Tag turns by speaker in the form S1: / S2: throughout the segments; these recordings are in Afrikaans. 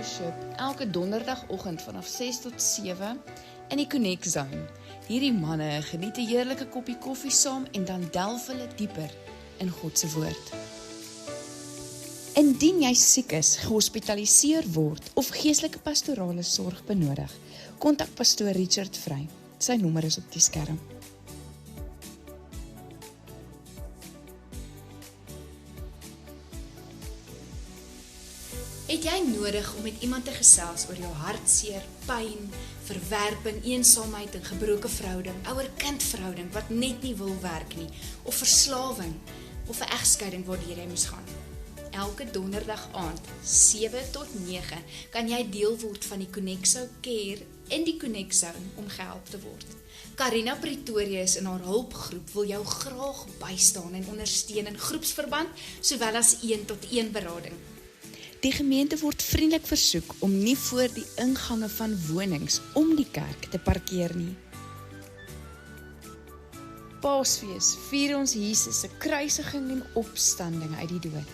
S1: worship elke donderdagoggend vanaf 6 tot 7 in die Connect Zone. Hierdie manne geniet 'n heerlike koppie koffie saam en dan delf hulle dieper in God se woord. Indien jy siek is, gehospitaliseer word of geestelike pastorale sorg benodig, kontak pastoor Richard Vrey. Sy nommer is op die skerm.
S2: Het jy nodig om met iemand te gesels oor jou hartseer, pyn, verwerping, eensaamheid en gebroke verhouding, ouer-kind verhouding wat net nie wil werk nie, of verslawing, of 'n egskeiding waardeur jy moes gaan? Elke donderdag aand, 7 tot 9, kan jy deel word van die Connexo Care in die Connect Zone om gehelp te word. Karina Pretorius in haar hulpgroep wil jou graag bystaan en ondersteun in groepsverband, sowel as 1-tot-1 berading.
S1: Die gemeente word vriendelik versoek om nie voor die ingange van wonings om die kerk te parkeer nie. Paasfees vier ons Jesus se kruisiging en opstanding uit die dood.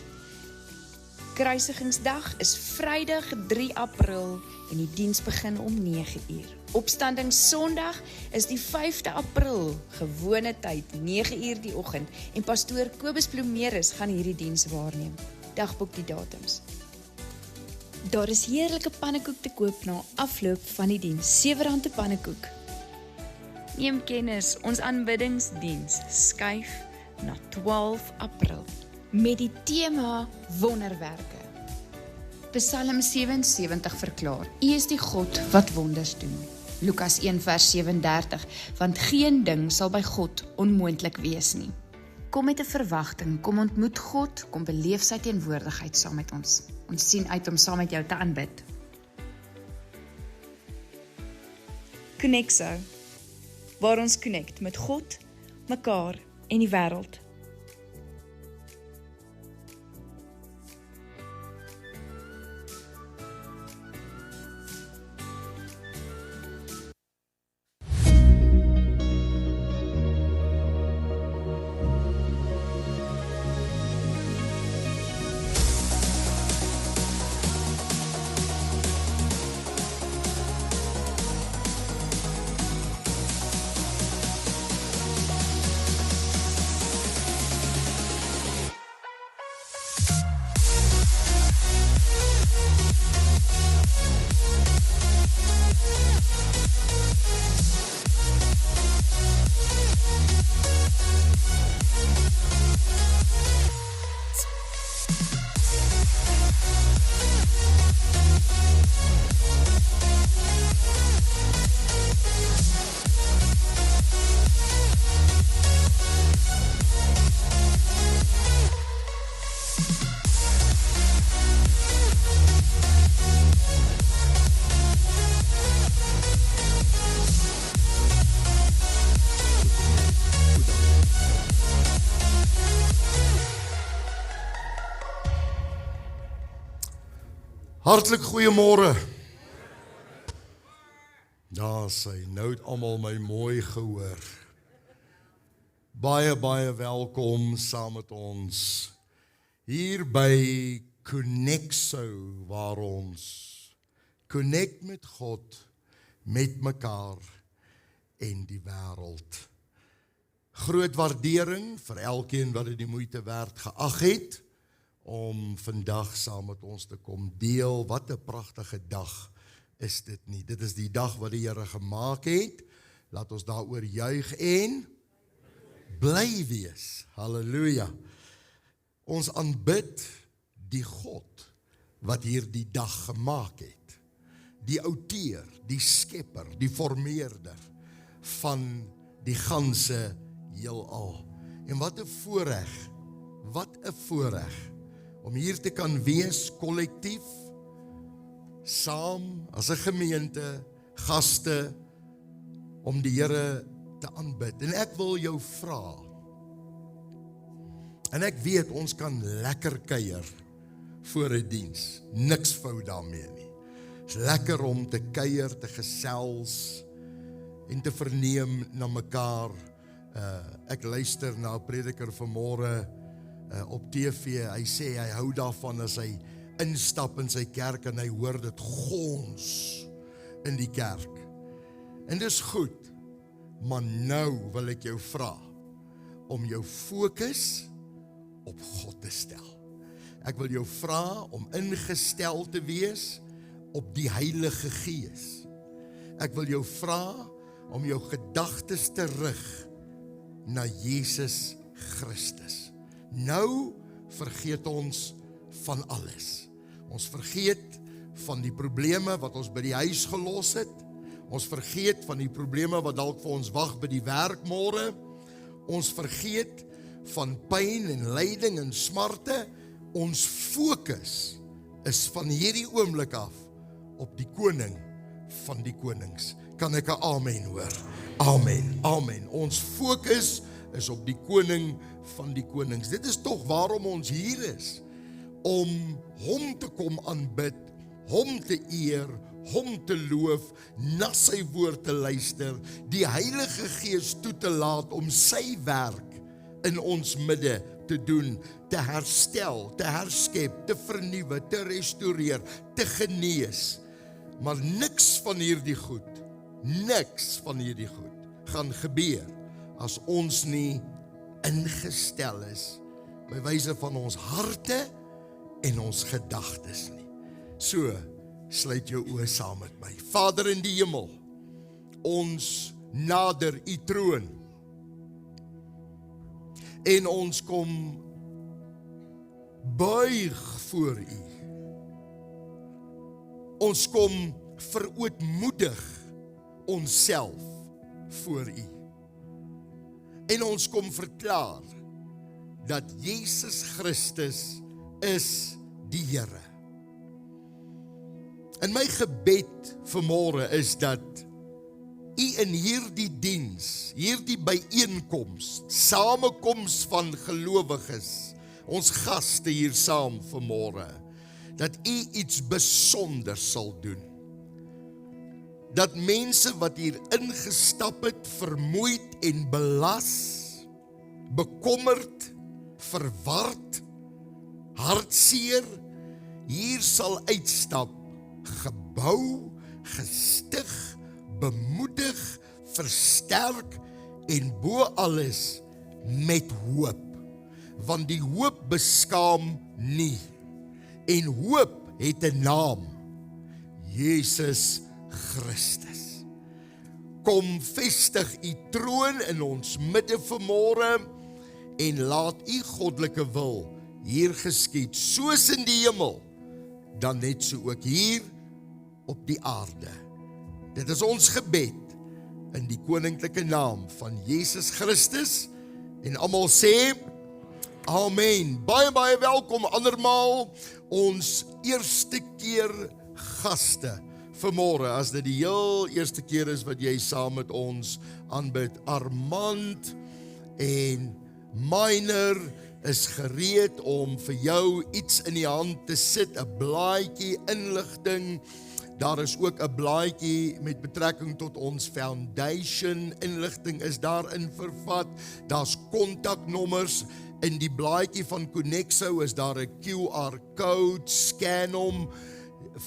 S1: Kruisigingsdag is Vrydag 3 April en die diens begin om 9 uur. Opstandingssondag is die 5de April, gewone tyd, 9 uur die oggend, en pastoor Kobus Bloemeris gaan hierdie diens waarneem. Dagboek die datums. Daar is heerlike pannekoek te koop na afloop van die diens, R7 'n pannekoek. Neem kennis, ons aanbiddingsdiens skuif na 12 April. Met die tema wonderwerke. Psalm 77 verklaar, U is die God wat wonders doen. Lukas 1 vers 37, want geen ding sal by God onmoontlik wees nie. Kom met 'n verwagting, kom ontmoet God, kom beleef sy teenwoordigheid saam met ons. Ons sien uit om saam met jou te aanbid. Connexo, waar ons connect met God, mekaar en die wêreld.
S3: Hartlik goeiemôre. Daar sê, nou het almal my mooi gehoor. Baie welkom saam met ons hier by Connexo, waar ons connect met God, met mekaar en die wêreld. Groot waardering vir elkeen wat dit die moeite werd geag het om vandag saam met ons te kom deel. Wat 'n pragtige dag is dit nie. Dit is die dag wat die Here gemaak het. Laat ons daaroor juig en bly wees. Halleluja. Ons aanbid die God wat hierdie dag gemaak het. Die outeur, die skepper, die formeerder van die ganse heelal. En wat 'n voorreg om hier te kan wees, kollektief, saam, as 'n gemeente, gaste, om die Here te aanbid. En ek wil jou vra, en ek weet ons kan lekker kuier voor 'n diens, niks fout daarmee nie. Is lekker om te kuier, te gesels, en te verneem na mekaar. Ek luister na 'n prediker vanmôre, op TV, hy sê hy hou daarvan as hy instap in sy kerk en hy hoor dit gons in die kerk. En dis goed, maar nou wil ek jou vra om jou fokus op God te stel. Ek wil jou vra om ingestel te wees op die Heilige Gees. Ek wil jou vra om jou gedagtes te rig na Jesus Christus. Nou vergeet ons van alles. Ons vergeet van die probleme wat ons by die huis gelos het. Ons vergeet van die probleme wat dalk vir ons wag by die werk môre. Ons vergeet van pyn en lyding en smarte. Ons fokus is van hierdie oomblik af op die koning van die konings. Kan ek 'n amen hoor? Amen, amen. Ons fokus is op die koning van die konings. Dit is tog waarom ons hier is, om hom te kom aanbid, hom te eer, hom te loof, na sy woord te luister, die Heilige Gees toe te laat om sy werk in ons midde te doen, te herstel, te herskep, te vernuwe, te restoreer, te genees. Maar niks van hierdie goed gaan gebeur as ons nie ingestel is by wyse van ons harte en ons gedagtes nie. So, sluit jou oë saam met my. Vader in die hemel, ons nader u troon en ons kom buig voor u. Ons kom verootmoedig onsself voor u. En ons kom verklaar dat Jesus Christus is die Here. En my gebed vanmôre is dat u in hierdie diens, hierdie byeenkoms, samekoms van gelowiges, ons gaste hier saam vanmôre, dat u iets besonders sal doen. Dat mense wat hier ingestap het, vermoeid en belas, bekommerd, verward, hartseer, hier sal uitstap, gebou, gestig, bemoedig, versterk en bo alles met hoop. Want die hoop beskaam nie. En hoop het 'n naam, Jesus Christus. Kom vestig u troon in ons midde vanmôre en laat u goddelike wil hier geskied, soos in die hemel, dan net so ook hier op die aarde. Dit is ons gebed in die koninklike naam van Jesus Christus en almal sê amen. Baie welkom andermaal ons eerste keer gaste vanmôre, as dit die heel eerste keer is wat jy saam met ons aanbid. Armand en Minor is gereed om vir jou iets in die hand te sit, 'n blaadjie inligting. Daar is ook 'n blaadjie met betrekking tot ons foundation, inligting is daarin vervat. Daar's kontaknommers. In die blaadjie van Connexo is daar 'n QR code, scan hom,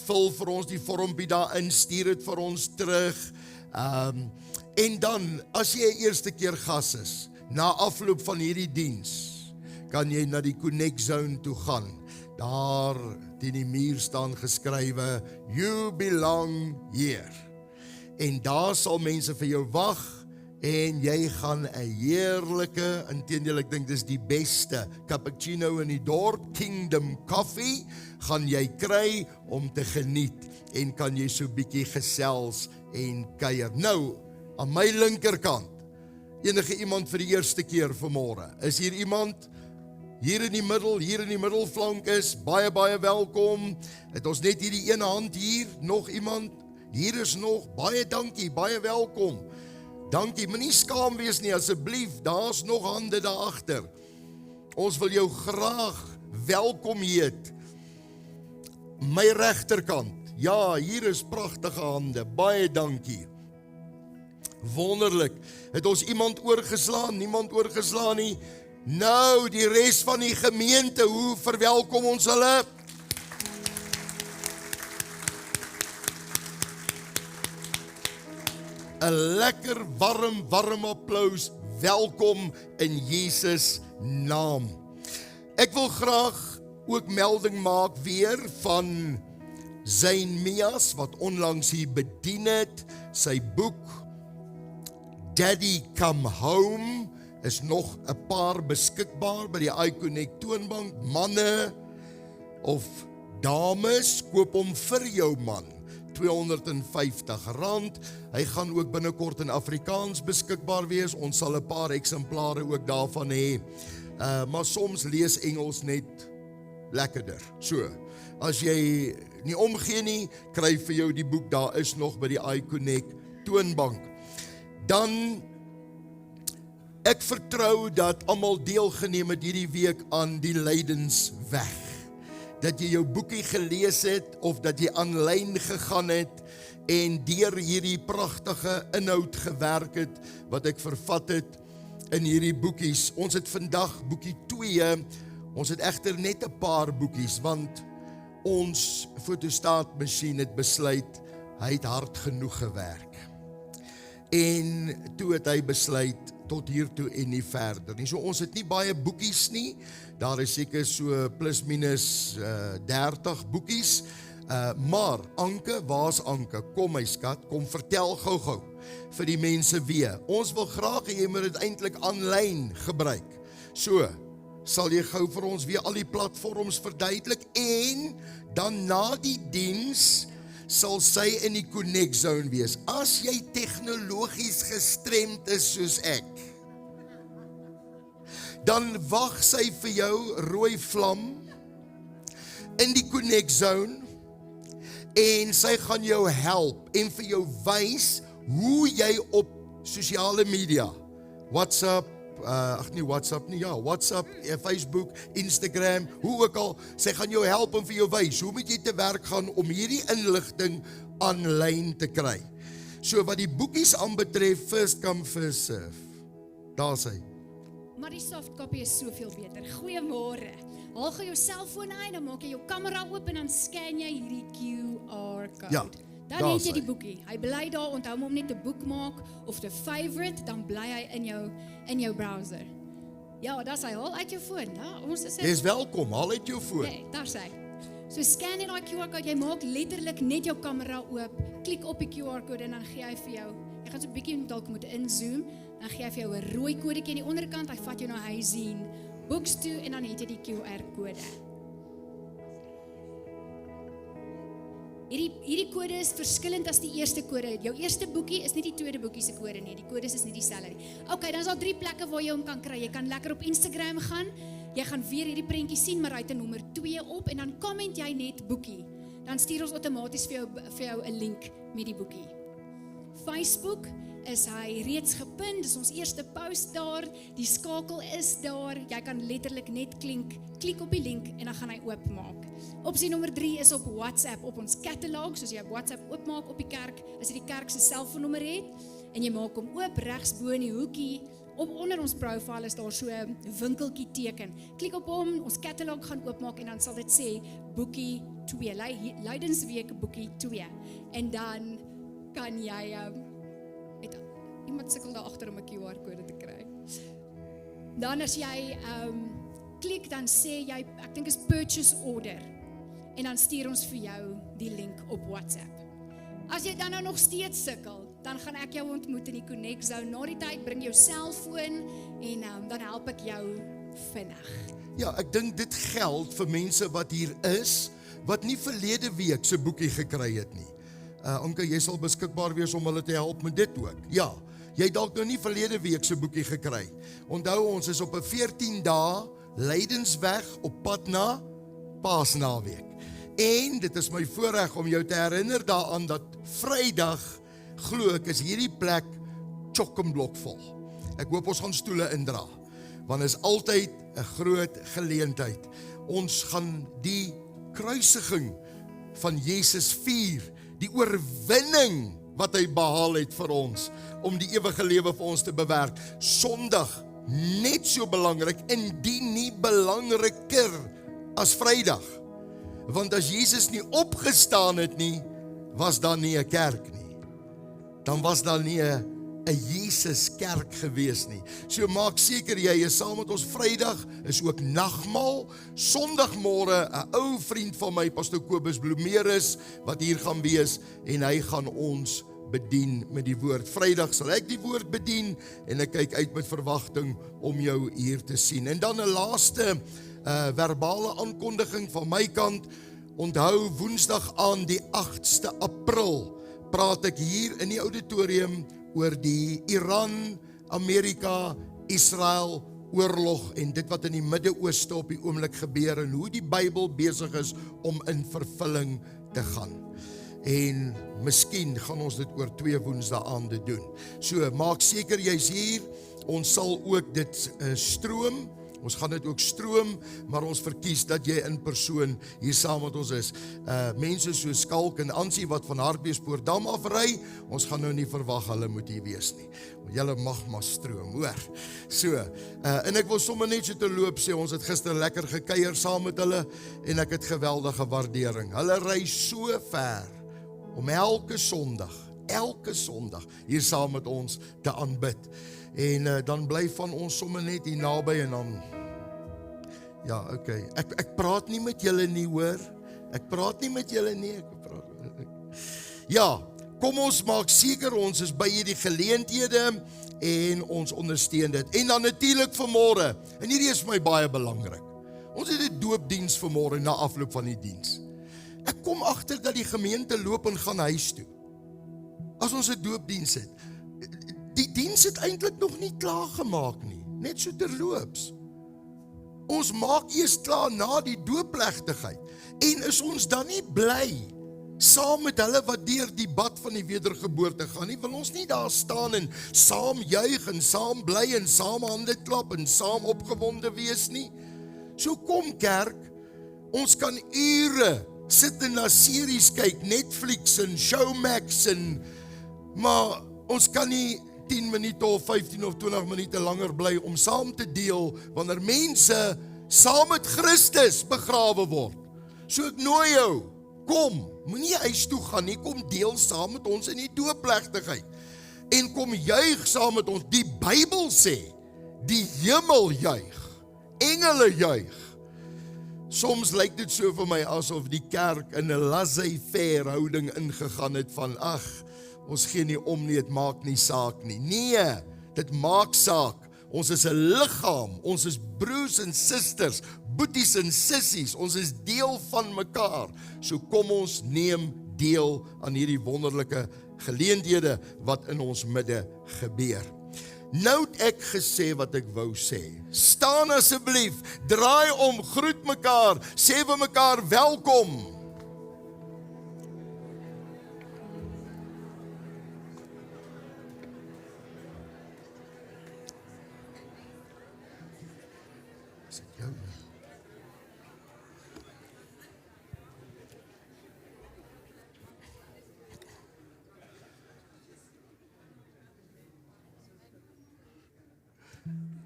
S3: vul vir ons die vormpie daarin, stuur dit vir ons terug. En dan, as jy 'n eerste keer gas is, na afloop van hierdie diens, kan jy na die Connect Zone toe gaan. Daar teen die muur staan geskrywe, you belong here. En daar sal mense vir jou wag, en jy gaan 'n heerlike, inteendeel ek dink dis die beste cappuccino in die dorp, Kingdom Coffee, gaan jy kry om te geniet, en kan jy so bietjie gesels en kuier. Nou, aan my linkerkant, enige iemand vir die eerste keer vanmôre, is hier iemand? Hier in die middelflank is, baie welkom. Het ons net hierdie ene hand hier, nog iemand? Hier is nog, baie dankie, baie welkom. Dankie, moenie skaam wees nie, asseblief, daar's nog hande daar agter. Ons wil jou graag welkom heet. My regterkant, ja, hier is pragtige hande, baie dankie. Wonderlik, het ons iemand oorgeslaan, niemand oorgeslaan nie. Nou, die res van die gemeente, hoe verwelkom ons hulle? 'n lekker warm applaus. Welkom in Jesus naam. Ek wil graag ook melding maak weer van Zayn Mias, wat onlangs hier bedien het. Sy boek Daddy Come Home is nog 'n paar beskikbaar by die iConnect toonbank. Manne of dames, koop hom vir jou man. R250. Hy gaan ook binnekort in Afrikaans beskikbaar wees. Ons sal 'n paar eksemplare ook daarvan hê. Maar soms lees Engels net lekkerder. So, as jy nie omgee nie, kry vir jou die boek, daar is nog by die iConnect toonbank. Dan, ek vertrou dat almal deelgeneem het hierdie week aan die Lydensweg. Dat jy jou boekie gelees het, of dat jy aanlyn gegaan het, en deur hierdie pragtige inhoud gewerk het, wat ek vervat het in hierdie boekies. Ons het vandag boekie 2, ons het egter net 'n paar boekies, want ons fotostaatmasjien het besluit, hy het hard genoeg gewerk. En toe het hy besluit, tot hiertoe en nie verder nie. So ons het nie baie boekies nie, daar is seker so plus minus 30 boekies, maar Anke, waar's Anke? Kom my skat, kom vertel gou vir die mense weer. Ons wil graag hê jy moet dit eintlik aanlyn gebruik. So, sal jy gou vir ons weer al die platforms verduidelik, en dan na die diens sal sy in die Connect Zone wees. As jy tegnologies gestremd is soos ek, dan wag sy vir jou rooi vlam in die Connect Zone, en sy gaan jou help en vir jou wys hoe jy op sosiale media, WhatsApp, WhatsApp, Facebook, Instagram, hoe ook al, sy gaan jou help en vir jou wys, hoe moet jy te werk gaan om hierdie inligting aanlyn te kry. So wat die boekies aanbetref, first come, first serve. Daar sy.
S4: Maar die softcopy is soveel beter. Goeiemôre. Haal gou jou selfoon uit, dan maak jy jou kamera oop en dan scan jy hierdie QR code.
S3: Ja,
S4: dan het jy die boekie. Hy bly daar, onthou hom net te bookmark of te favorite, dan bly hy in jou browser. Ja, daar sy, haal uit jou foon. Ja, ons is
S3: Jy is welkom, haal uit jou foon.
S4: Nee, daar sy. So scan in die QR code, jy maak letterlik net jou kamera oop, klik op die QR code en dan gee hy vir jou. Jy gaan so 'n bietjie dalk moet inzoom, dan gee hy vir jou 'n rooi kodetjie aan die onderkant, hy vat jou na hy sien books toe en dan het jy die QR kode. Hierdie kode is verskillend as die eerste kode. Jou eerste boekie is nie die tweede boekie se kode nie. Die kodes is nie dieselfde nie. Okay, dan is daar 3 plekke waar jy hom kan kry. Jy kan lekker op Instagram gaan. Jy gaan weer hierdie prentjie sien, maar hy het 'n nommer 2 op en dan comment jy net boekie. Dan stuur ons outomaties vir jou 'n link met die boekie. Facebook is hy reeds gepin, dis ons eerste post daar, die skakel is daar, jy kan letterlik net klik op die link en dan gaan hy oopmaak. Opsie nommer 3 is op WhatsApp, op ons catalog, soos jy WhatsApp oopmaak op die kerk, as jy die kerk se selfoonnommer het, en jy maak hom oop, regs bo in die hoekie, onder ons profile is daar so 'n winkeltjie teken. Klik op hom, ons catalog gaan oopmaak en dan sal dit sê, boekie 2, Lydensweek boekie 2, en dan kan jy, iemand sukkel daar agter om 'n QR kode te kry. Dan as jy klik, dan sê jy, ek dink is purchase order, en dan stuur ons vir jou die link op WhatsApp. As jy dan nou nog steeds sukkel, dan gaan ek jou ontmoet in die Connect Zone. Na die tyd bring jou selfoon en dan help ek jou vinnig.
S3: Ja, ek dink dit geld vir mense wat hier is, wat nie verlede week se boekie gekry het nie. Anke, jy sal beskikbaar wees om hulle te help met dit ook. Ja, jy dalk nou nie verlede week se boekie gekry. Onthou, ons is op 'n 14 dae Lydensweg op pad na Paasnaweek. En dit is my voorreg om jou te herinner daaraan dat Vrydag, glo ek, is hierdie plek chock-en-blok vol. Ek hoop ons gaan stoele indra, want is altyd 'n groot geleentheid. Ons gaan die kruisiging van Jesus vier, die oorwinning wat hy behaal het vir ons, om die ewige lewe vir ons te bewerk. Sondag, net so belangrik, indien nie belangriker as Vrydag. Want as Jesus nie opgestaan het nie, was daar nie 'n kerk nie. dan was daar nie 'n Jesus kerk gewees nie. So maak seker jy is saam met ons. Vrydag is ook nagmaal. Sondagmôre 'n ou vriend van my, Pastor Kobus Bloemeris, wat hier gaan wees en hy gaan ons bedien met die woord. Vrydag sal ek die woord bedien en ek kyk uit met verwagting om jou hier te sien. En dan 'n laaste verbale aankondiging van my kant. Onthou Woensdag aan die 8ste April praat ek hier in die auditorium oor die Iran, Amerika, Israel oorlog en dit wat in die Midde-Ooste op die oomblik gebeur en hoe die Bybel besig is om in vervulling te gaan. En miskien gaan ons dit oor 2 Woensdae-aande doen. So, maak seker jy's hier. Ons sal ook dit stroom. Ons gaan dit ook stroom, maar ons verkies dat jy in persoon hier saam met ons is. Mense so Skalk en Ansie wat van Hartbeespoortdam afry, ons gaan nou nie verwag hulle moet hier wees nie. Julle mag maar stroom, hoor. So, en ek wil sommer net so te loop sê, ons het gister lekker gekuier saam met hulle en ek het geweldige waardering. Hulle ry so ver om elke Sondag hier saam met ons te aanbid. En dan bly van ons sommer net hier naby en dan, ja, okay. Ek praat nie met julle nie, hoor. Ek praat nie met julle nie. Ja, kom ons maak seker ons is by hierdie geleenthede en ons ondersteun dit. En dan natuurlik vanmôre, en hierdie is vir my baie belangrik. Ons het 'n doopdiens vanmôre na afloop van die diens. Ek kom agter dat die gemeente loop en gaan huis toe. As ons 'n doopdiens het. Die diens het eintlik nog nie klaar gemaak nie, net so terloops. Ons maak eers klaar na die doopplegtigheid. En is ons dan nie bly saam met hulle wat deur die bad van die wedergeboorte gaan nie? Wil ons nie daar staan en saam juig en saam bly en saam hande klap en saam opgewonde wees nie? So kom kerk, ons kan ure sit en na series kyk, Netflix en Showmax maar ons kan nie 10 minute of 15 of 20 minute langer bly om saam te deel wanneer mense saam met Christus begrawe word. So ek nooi jou, kom, moenie huis toe gaan nie, kom deel saam met ons in die doopplegtigheid. En kom juig saam met ons. Die Bybel sê, die hemel juig, engele juig. Soms lyk dit so vir my asof die kerk in 'n laissez-faire houding ingegaan het van, ons gee nie om nie, dit maak nie saak nie. Nee, dit maak saak. Ons is 'n liggaam, ons is broers en susters, boeties en sissies, ons is deel van mekaar. So kom ons neem deel aan hierdie wonderlike geleenthede wat in ons midde gebeur. Nou het ek gesê wat ek wou sê. Staan asseblief, draai om, groet mekaar, sê vir mekaar welkom.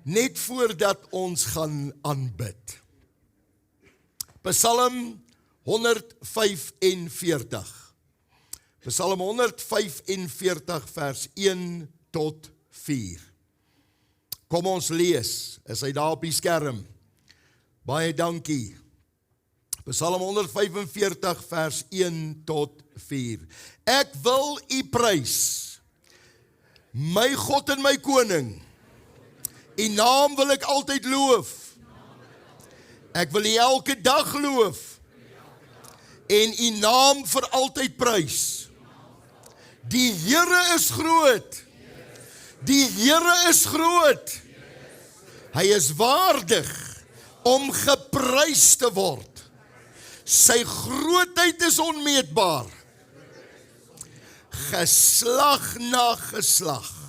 S3: Net voordat ons gaan aanbid. Psalm 145. Psalm 145 vers 1 tot 4. Kom ons lees, is hy daar op die skerm? Baie dankie. Psalm 145 vers 1 tot 4. Ek wil U prys, my God en my koning. U naam wil ek altyd loof. Ek wil U elke dag loof. En U naam vir altyd prys. Die Here is groot. Die Here is groot. Hy is waardig om geprys te word. Sy grootheid is onmeetbaar. Geslag na geslag.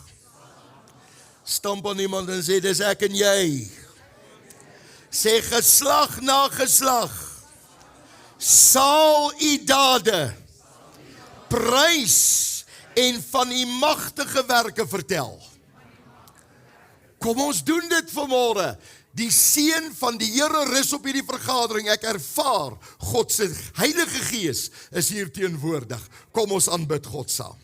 S3: Stamp aan iemand en sê, dis ek en jy. Sê geslag na geslag. Sal U dade prys en van U magtige werke vertel. Kom ons doen dit vanmôre. Die seën van die Here rus op hierdie vergadering. Ek ervaar God se Heilige Gees is hier teenwoordig. Kom ons aanbid God saam.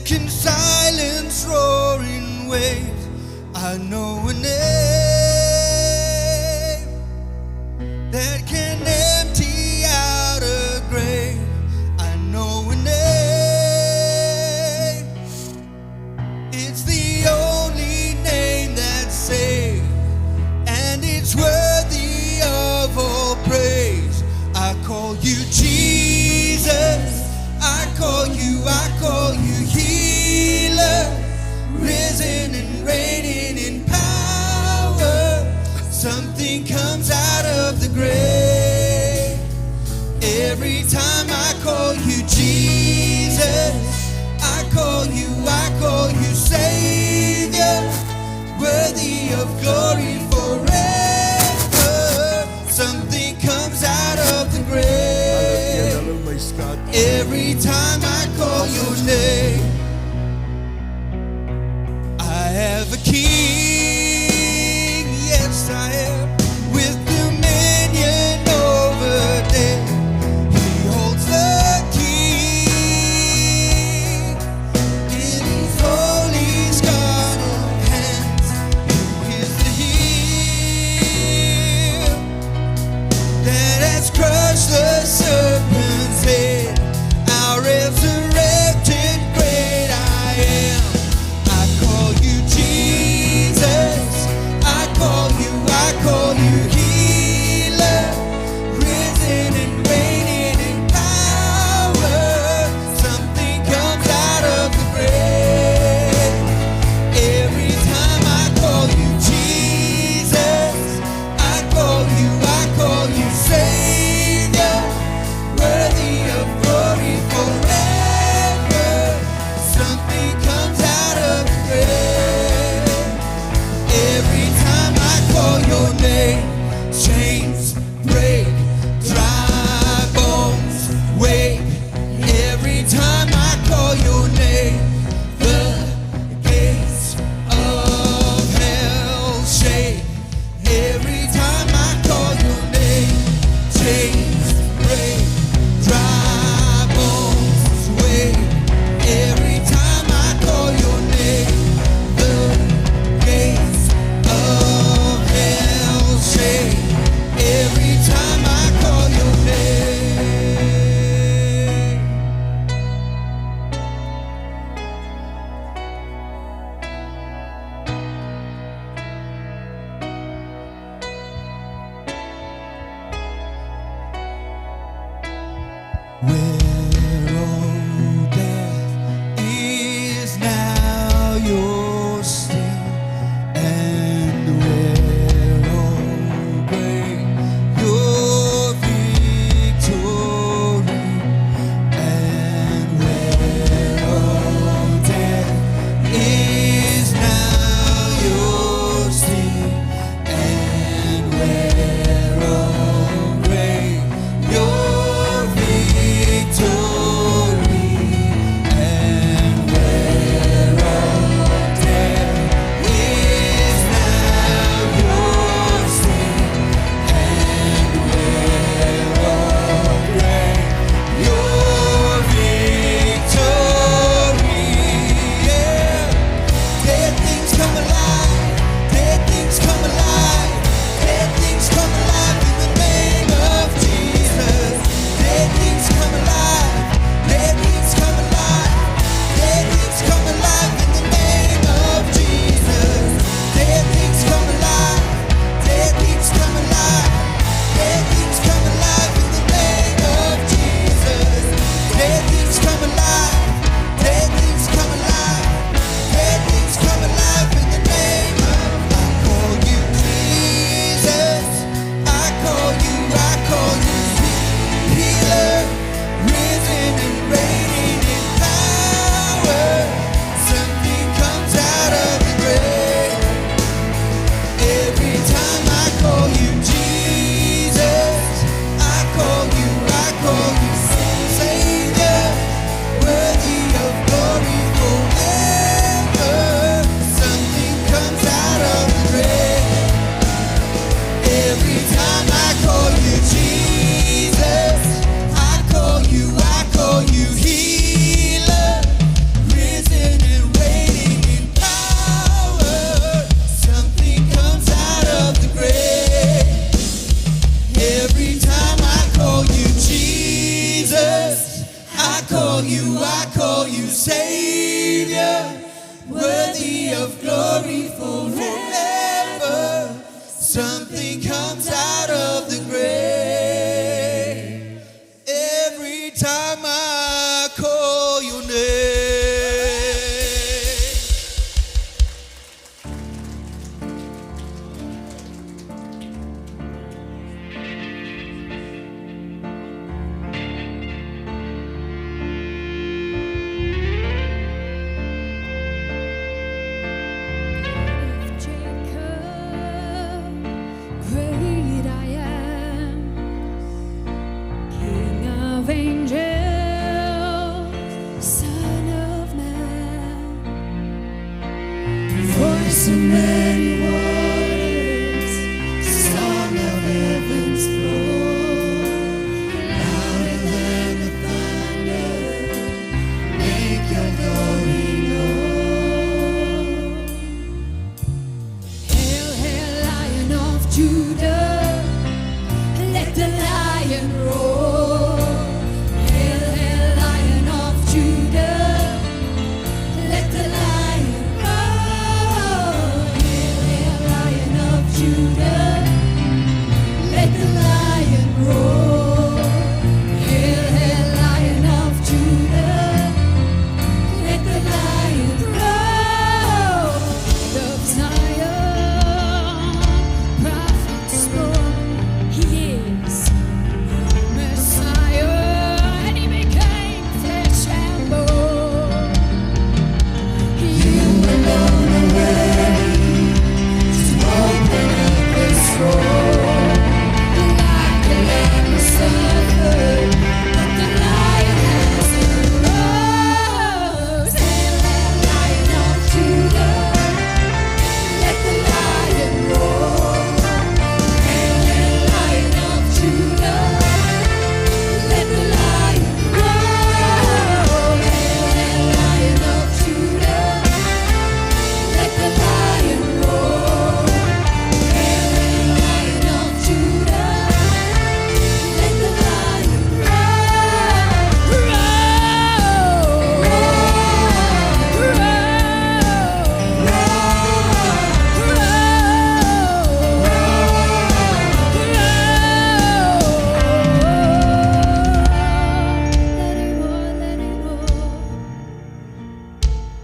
S5: can silence roaring waves. I know a name that can empty out a grave. I know a name. It's the only name that saves, and it's worthy of all praise. I call you Jesus. I call you healer, risen and reigning in power. worthy of glory forever. Something comes out of the grave every time I call your name.
S4: Great I am, King of angels, Son of man, voice of many waters, song of heaven's throne, louder than the thunder, make your glory known. Hail, hail, Lion of Judah, let the lion roar. Hail, hail, Lion of Judah, let the lion roar. Hail, hail, Lion of Judah, let the lion roar. Hail, hail, Lion of Judah, let the lion roar. Of Zion, prophet spoke, he is Messiah, and he became flesh and bone. You alone are worthy to open up the scroll. Like a lamb was suffered, but the lion has arose. Hail, hail, Lion of Judah, let the lion roar. Hail, hail, Lion of Judah, let the lion roar. Hail, hail, Lion of Judah, let the lion roar. Hail, hail, Lion of Judah, let the lion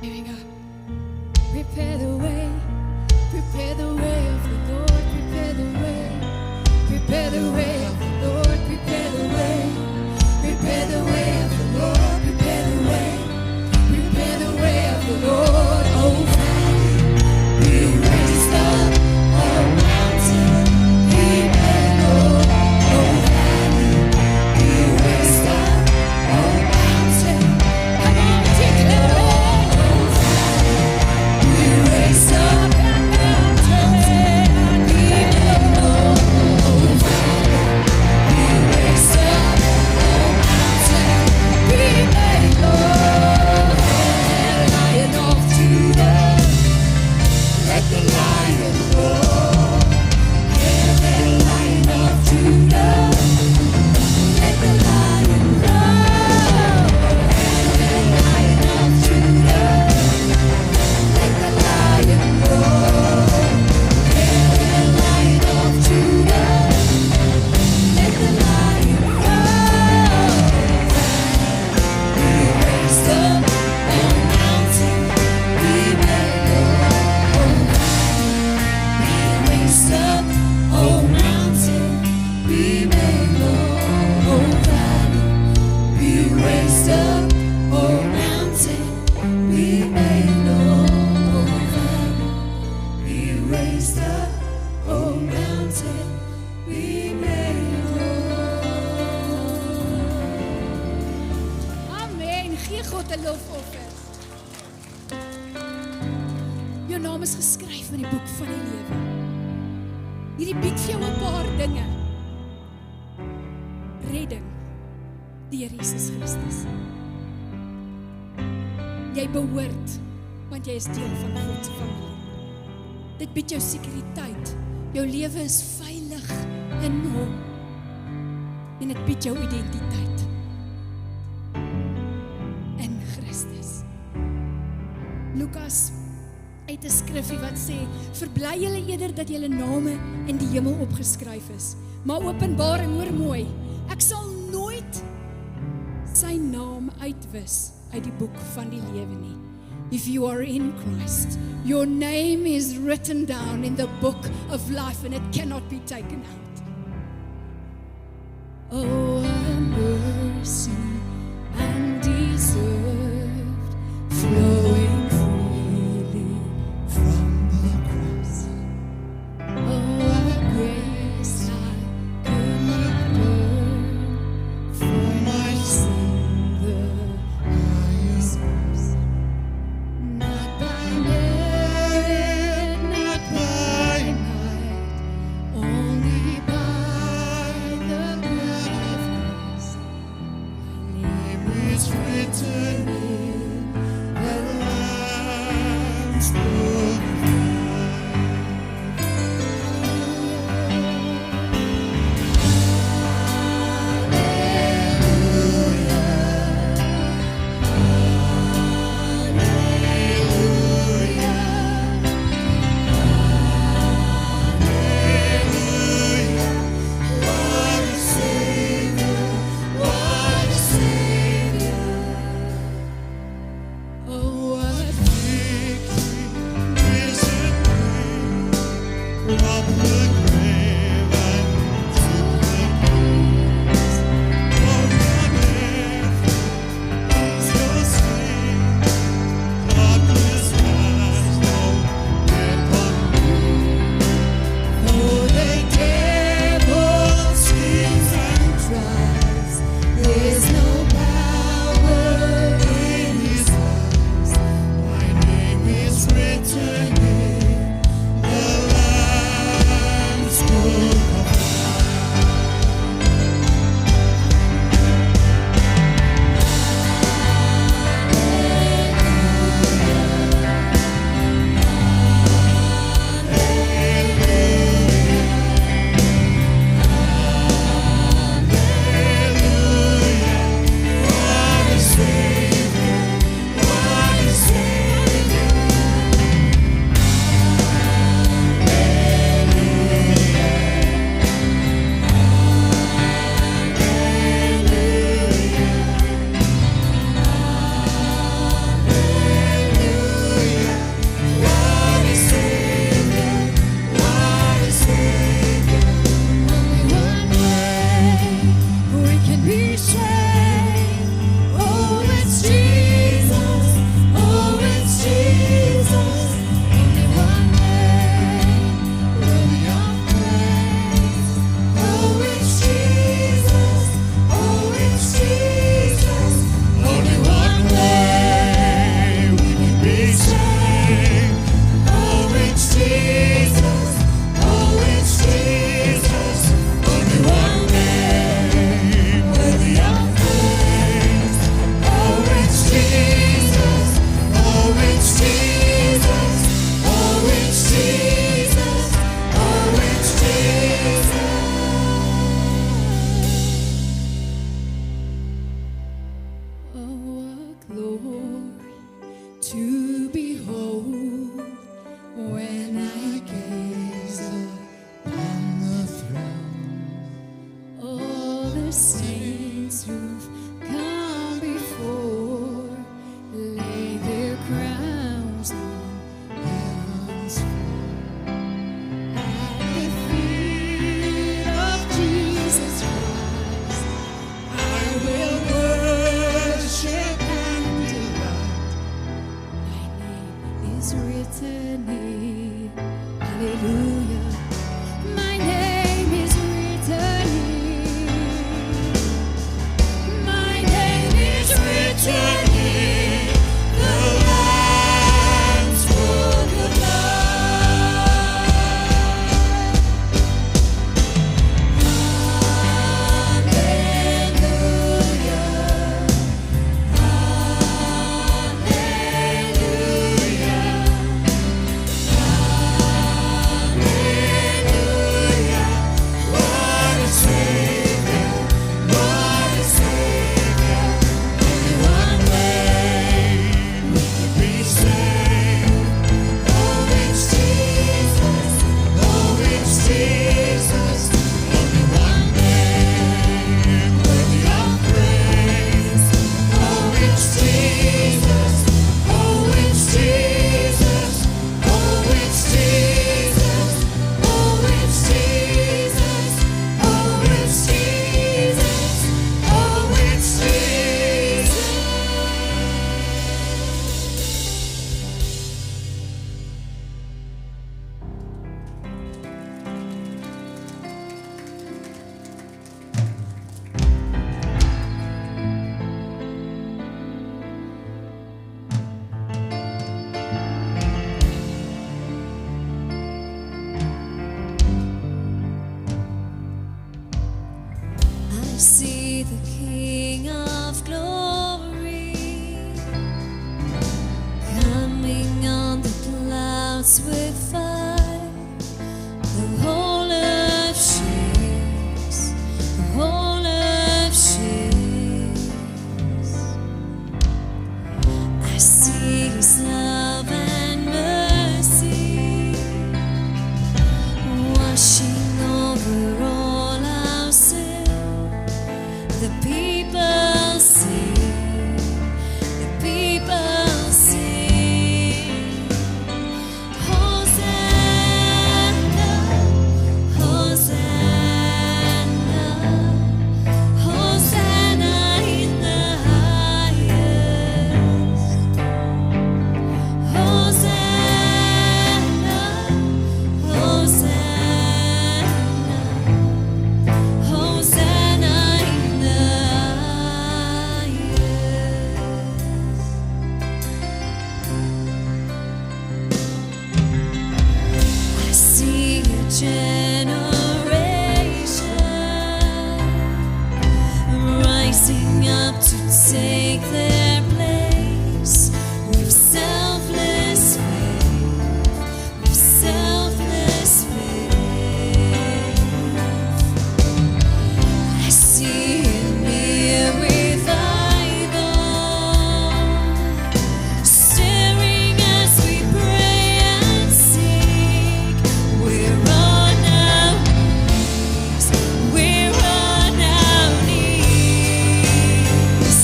S4: Here we go. Prepare the way of the Lord, prepare the way of the Lord, prepare the way of the Lord, prepare the way of the Lord. Oh, valley, be raised up, oh mountain, be made low. Oh, valley, be raised up, oh mountain. Come on, declare it. Oh, valley, be raised up, mountain, be made low. Oh, valley, be raised up, oh mountain, be made low. Hail, Lion of Judah, let the lion roar. Hail, hail, Lion of Judah, let the lion roar. Hail, hail, Lion of Judah, let the lion roar. Hail, hail, Lion of Judah, let the lion roar. Be raised up, oh mountain, be made low. Be raised up, oh mountain, be made low. Oh, valley, be raised up, oh mountain, be made low. Oh, valley, be raised up, oh mountain, be made low. Amen. Gee God 'n lofoffer. Jou naam is geskryf in die boek van die lewe. Hierdie bied vir jou 'n paar dinge. Redding deur Jesus Christus. Jy behoort, want jy is deel van God se familie. Dit bied jou sekuriteit. Jou lewe is veilig in Hom. En dit bied jou identiteit in Christus. Lukas uit 'n skrifgie wat sê, verbly julle eerder dat julle name in die hemel opgeskryf is. Maar Openbaring, hoor mooi, ek sal nooit sy naam uitwis uit die boek van die lewe nie. If you are in Christ, your name is written down in the book of life and it cannot be taken out. Oh, a mercy undeserved, flowing freely from the cross. Oh, a grace I could not earn, for my sin the highest price. Not by merit, not by might, only by the blood of Christ. My name is written in the Lamb's book of oh, what victory is it from the grave and to the peace. Oh, what is your sin? Darkness has no grip on me. Though the devil schemes and tries, there's no power in his eyes. My name is written in the Lamb's book of to behold when I gaze upon the throne. All the saints who've come before lay their crowns on heaven's floor. At the feet of Jesus Christ, I will worship and delight. My name is written in, hallelujah. My name is written in. My name is written in the Lamb's book of life. Hallelujah. Hallelujah.
S6: rising up to take their place with selfless faith, with selfless faith. I see in me a revival, stirring as we pray and seek. We're on our knees, we're on our knees.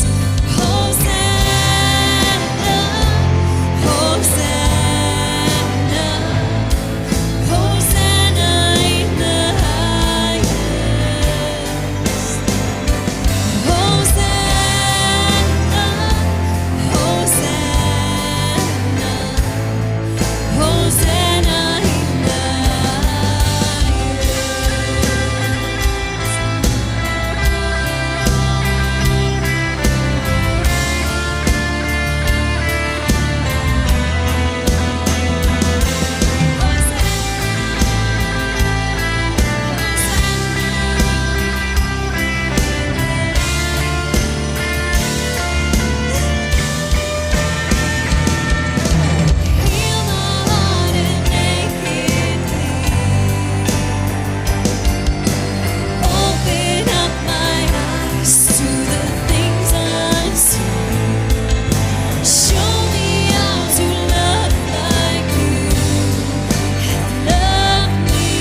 S6: Hosanna, Hosanna, Hosanna in the highest. Hosanna, Hosanna, Hosanna in the Heal my heart and make it clean. Open up my eyes to the things unseen. Show me how to love like you have loved me.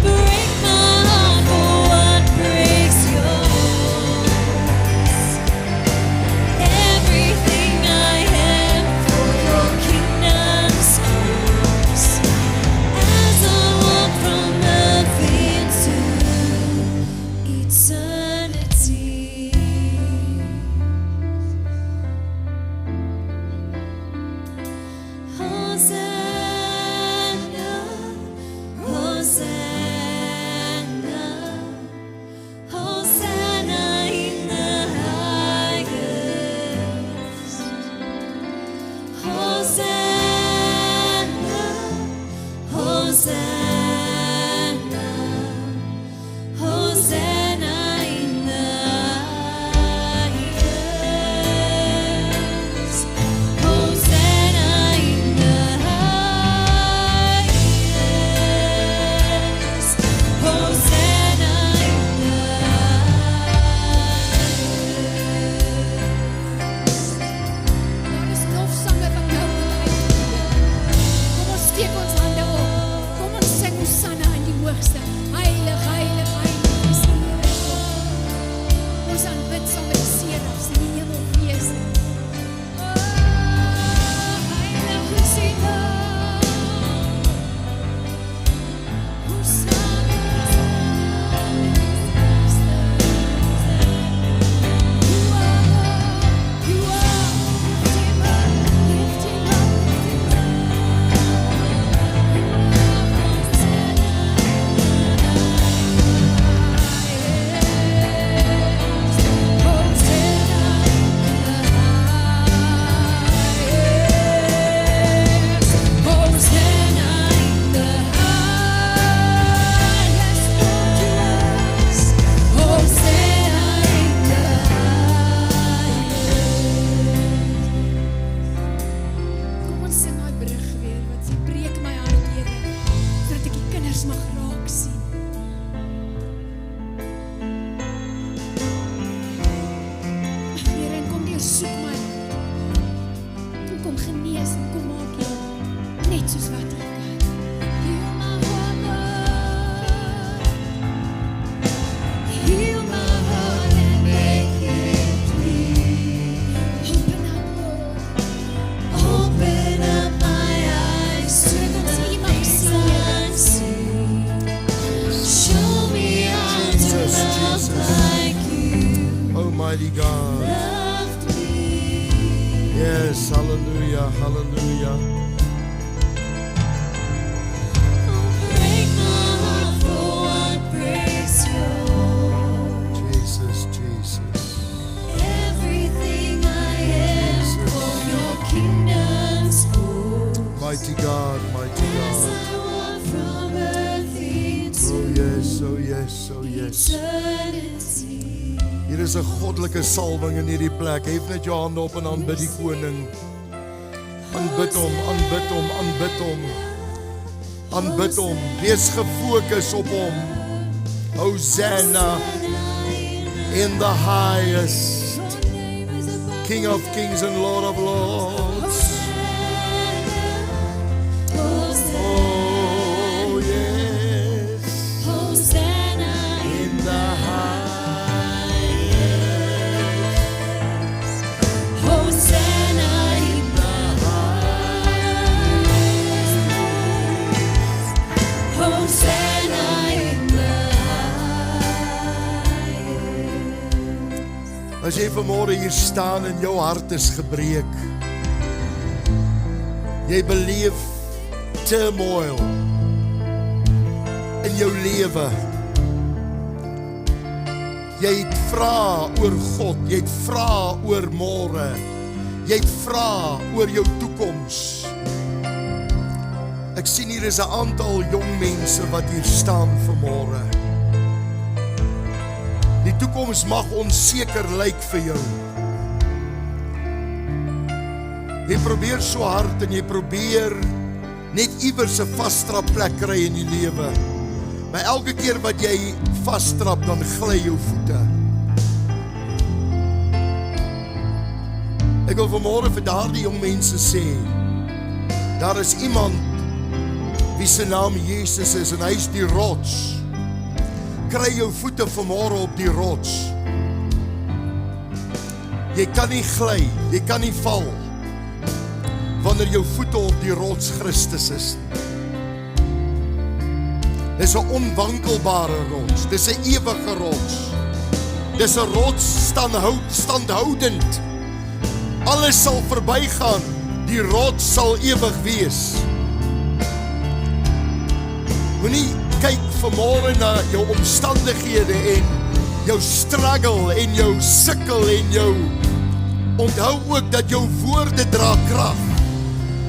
S6: Break my heart for what breaks yours. Everything I am for your kingdom's cause. As I walk from earth into eternity. Hosanna, Hosanna, Hosanna in the highest. Hosanna, Hosanna, Hosanna in the highest. Hosanna in the highest. Hosanna in the highest.
S4: Daar is lofsange wat nou moet uitvoer. Kom ons steek ons hande op. Kom ons sing Hosanna in die hoogste. Heilig, heilig, heilig is die Here God. Ons aanbid saam met die serafs in die hemelwese. Heilig is U naam. Hosanna in die hoogste. You are lift Him up, lift Him up, lift Him up. Kom ons sing daai brug weer wat sê breek my hart, Here, sodat ek die kinders mag raak sien. Here, en kom deursoek my. Kom genees en kom maak jou net soos wat U kan. Heal my heart, Lord. Heal my heart and make it clean. Open up, Lord.
S6: Open up my eyes to the things unseen. Show me how to
S3: Jesus,
S6: love
S3: Jesus.
S6: like you
S3: Almighty God.
S6: loved me.
S3: Yes, hallelujah, hallelujah.
S6: Oh, break my heart for what breaks yours.
S3: Jesus, Jesus.
S6: Everything I am for your kingdom.
S3: is. Hier is 'n goddelike salwing in hierdie plek. Hef net jou hande op en aanbid die koning. Aanbid hom, aanbid hom, aanbid hom. Aanbid hom. Wees gefokus op hom. Hosanna in the highest. King of kings and Lord of lords. Oh yes. In the highest. As jy vanmôre hier staan en jou hart is gebreek, jy beleef turmoil in jou lewe, jy het vra oor God, jy het vra oor môre, jy het vra oor jou toekoms. Ek sien hier is 'n aantal jong mense wat hier staan vanmôre. Die toekoms mag onseker lyk vir jou. Jy probeer so hard en jy probeer net iewers 'n vasstrap plek kry in die lewe. Maar elke keer wat jy vasstrap, dan gly jou voete. Ek wil vanmôre vir daardie jong mense sê, daar is iemand wie se naam Jesus is en hy is die rots. Kry jou voete vanmôre op die rots. Jy kan nie gly, jy kan nie val wanneer jou voete op die rots Christus is. Dis 'n onwankelbare rots, dis 'n ewige rots. Dis 'n rots standhoudend. Alles sal verbygaan, die rots sal ewig wees. Moenie kyk vanmôre na jou omstandighede en jou struggle en jou sukkel en jou. Onthou ook dat jou woorde dra krag.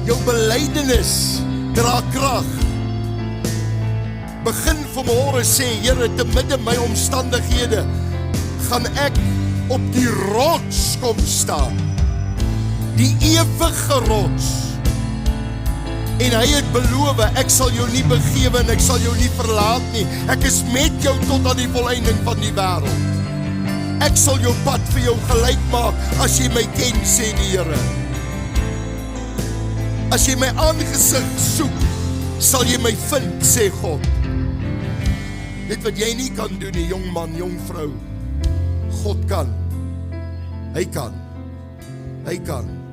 S3: Jou belydenis dra krag. Begin vanmôre sê, Here, te midde my omstandighede, gaan ek op die rots kom staan. Die ewige rots. En hy het beloof, ek sal jou nie begewe en ek sal jou nie verlaat nie. Ek is met jou tot aan die volëinding van die wêreld. Ek sal jou pad vir jou gelyk maak as jy my ken, sê die Here. As jy my aangesig soek, sal jy my vind, sê God. Dit wat jy nie kan doen nie, jong man, jong vrou. God kan. Hy kan. Hy kan.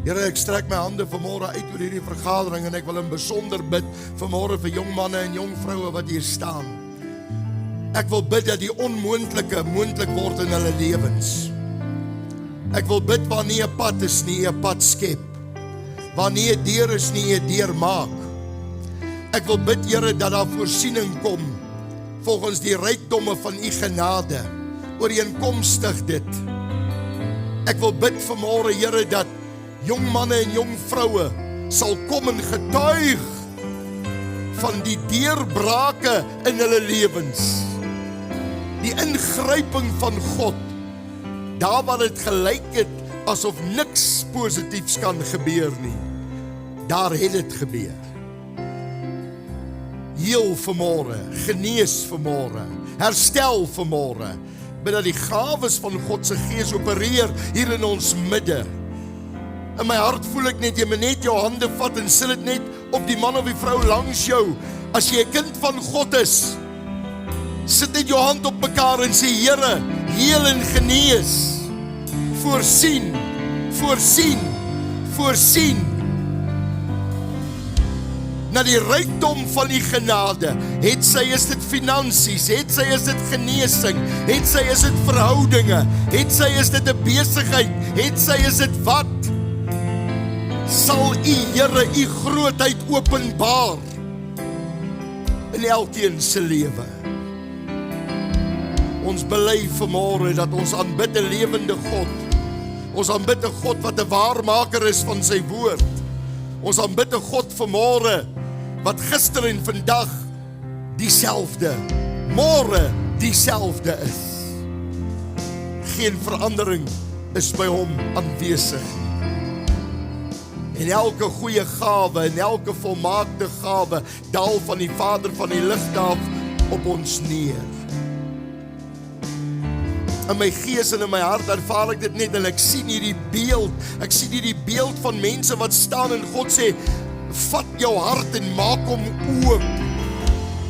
S3: Here, ek strek my hande vanmôre uit oor hierdie vergadering en ek wil in besonder bid vanmôre vir jong manne en jong vroue wat hier staan. Ek wil bid dat die onmoontlike moontlik word in hulle lewens. Ek wil bid waar nie 'n pad is nie, 'n pad skep. Waar nie 'n deur is nie, 'n deur maak. Ek wil bid, Here, dat daar voorsiening kom volgens die rykdomme van u genade, ooreenkomstig dit. Ek wil bid vanmôre, Here, dat jong manne en jong vroue sal kom en getuig van die deurbrake in hulle lewens. Die ingryping van God, daar waar dit gelyk het asof niks positiefs kan gebeur nie, daar het dit gebeur. Heel vanmôre, genees vanmôre, herstel vanmôre, bid dat die gawes van God se Gees opereer hier in ons midde. In my hart voel ek net, jy moet net jou hande vat en sit dit net op die man of die vrou langs jou. As jy 'n kind van God is, sit net jou hand op mekaar en sê, Here, heel en genees, voorsien, voorsien, voorsien, na die rykdom van die genade, het sy is dit finansies, het sy is dit genesing, het sy is dit verhoudinge, het sy is dit 'n besigheid, het sy is dit wat, sal u, Here, u grootheid openbaar in elkeen se lewe. Ons bely vanmôre dat ons aanbid 'n lewende God. Ons aanbid 'n God wat 'n waarmaker is van sy woord. Ons aanbid 'n God vanmôre wat gister en vandag dieselfde, môre dieselfde is. Geen verandering is by hom aanwesig. En elke goeie gawe en elke volmaakte gawe daal van die Vader van die ligte af op ons neer. In my gees en in my hart ervaar ek dit net en ek sien hierdie beeld van mense wat staan en God sê, vat jou hart en maak hom oop.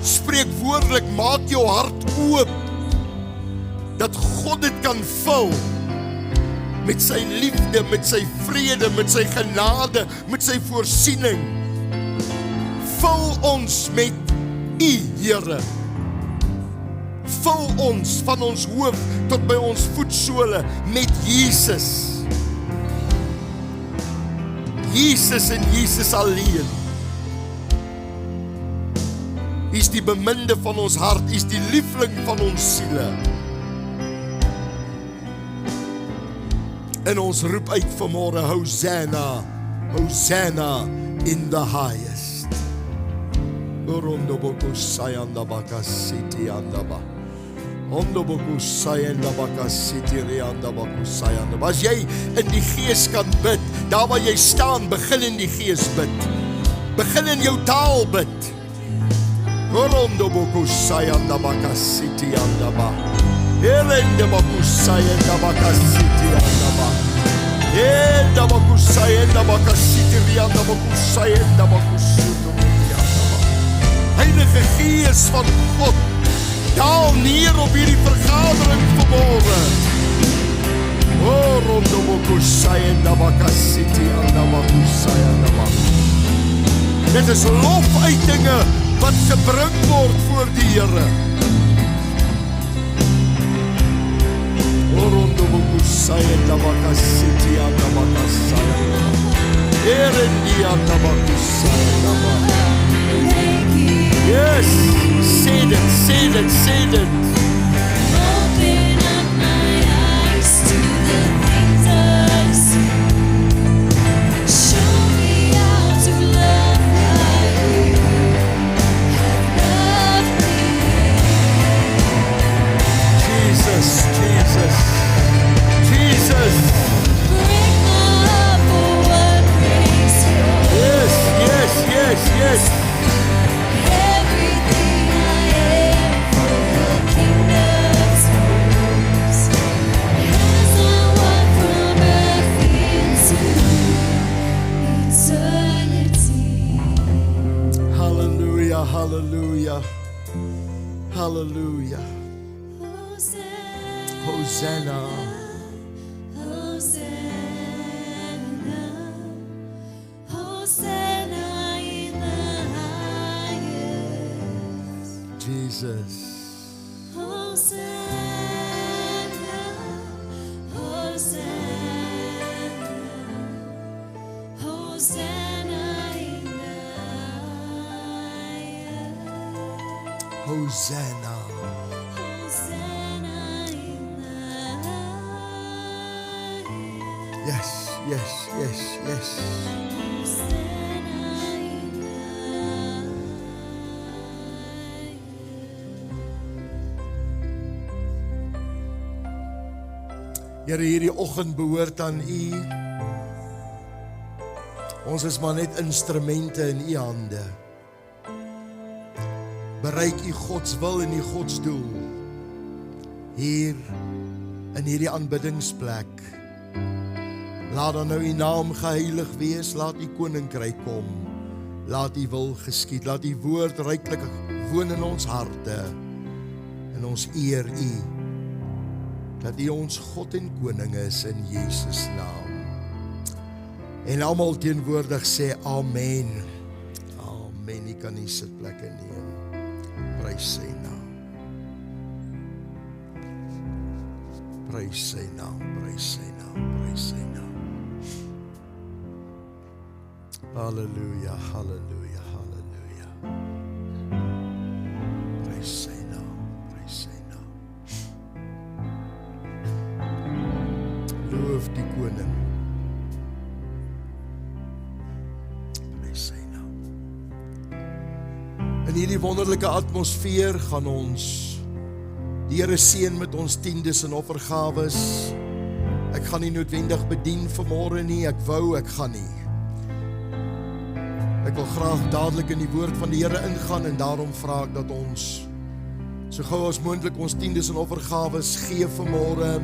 S3: Spreek woordelik, maak jou hart oop, dat God dit kan vul, met sy liefde, met sy vrede, met sy genade, met sy voorsiening. Vul ons met U, Here. Vul ons van ons hoof tot by ons voetsole met Jesus. Jesus en Jesus alleen. U is die beminde van ons hart, U is die liefling van ons siele. En ons roep uit vanmôre, Hosanna, Hosanna in the highest. Orondoboko sayanda baka city andaba. Ondoboko sayanda baka city rianda bako sayanda. As jy in die gees kan bid, daar waar jy staan, begin in die gees bid. Begin in jou taal bid. Orondoboko sayanda baka city andaba. Elende bakusayenda bakasiti andaba. Enda bakusayenda bakasiti rianda bakusayenda bakusuto andaba. Heilige Gees van God, daal neer op hierdie vergadering vanmôre. O rondo bakusayenda bakasiti andaba bakusayenda. Dit is lofuitinge wat gebring word voor die Here. Orondo bukusayenda bakasiti andaba kasayenda. Erendi andaba kusayenda. Yes, say it, say it, say it.
S6: Open up my eyes to the things I see. Show me how to love like you have loved me.
S3: Jesus, Jesus, Jesus.
S6: Break my heart for what breaks yours.
S3: Yes, yes, yes, yes.
S6: Everything I am for the kingdom's rules. As I walk from earth into eternity.
S3: Hallelujah, hallelujah, hallelujah. Hosanna.
S6: Hosanna, Hosanna in the highest.
S3: Jesus.
S6: Hosanna, Hosanna, Hosanna in the highest.
S3: Hosanna.
S6: Hosanna in the highest.
S3: Yes, yes, yes, yes.
S6: Hosanna in the
S3: Here, hierdie oggend behoort aan U. Ons is maar net instrumente in U hande. Bereik U Gods wil en U Gods doel. Hier in hierdie aanbiddingsplek. Laat dan nou U naam geheilig wees, laat U koninkryk kom. Laat U wil geskied, laat U woord ryklik woon in ons harte. En ons eer U. Dat U ons God en koning is in Jesus naam. En almal teenwoordig sê amen. Amen. U kan die sitplekke neem. Prys sy naam. Prys sy naam, prys sy naam, prys sy naam. Halleluja, halleluja, halleluja. Prys sy naam, prys sy naam. Loof die koning. Prys sy naam. In hierdie wonderlike atmosfeer gaan ons Die Here seën met ons tiendes en offergawes. Ek gaan nie noodwendig bedien vanmôre nie, ek gaan nie. Ek wil graag dadelik in die woord van die Here ingaan en daarom vra ek dat ons so gou as moontlik ons tiendes en offergawes gee vanmôre.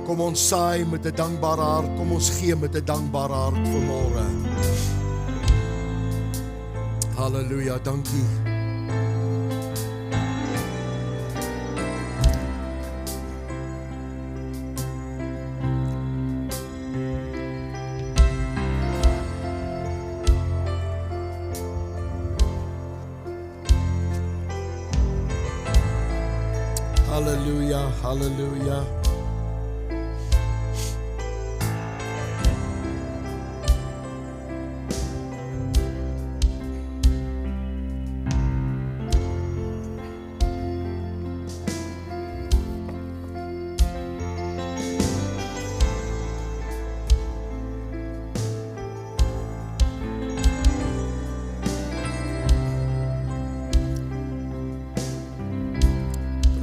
S3: Kom ons saai met 'n dankbare hart, kom ons gee met 'n dankbare hart vanmôre. Halleluja, dankie. Halleluja, halleluja.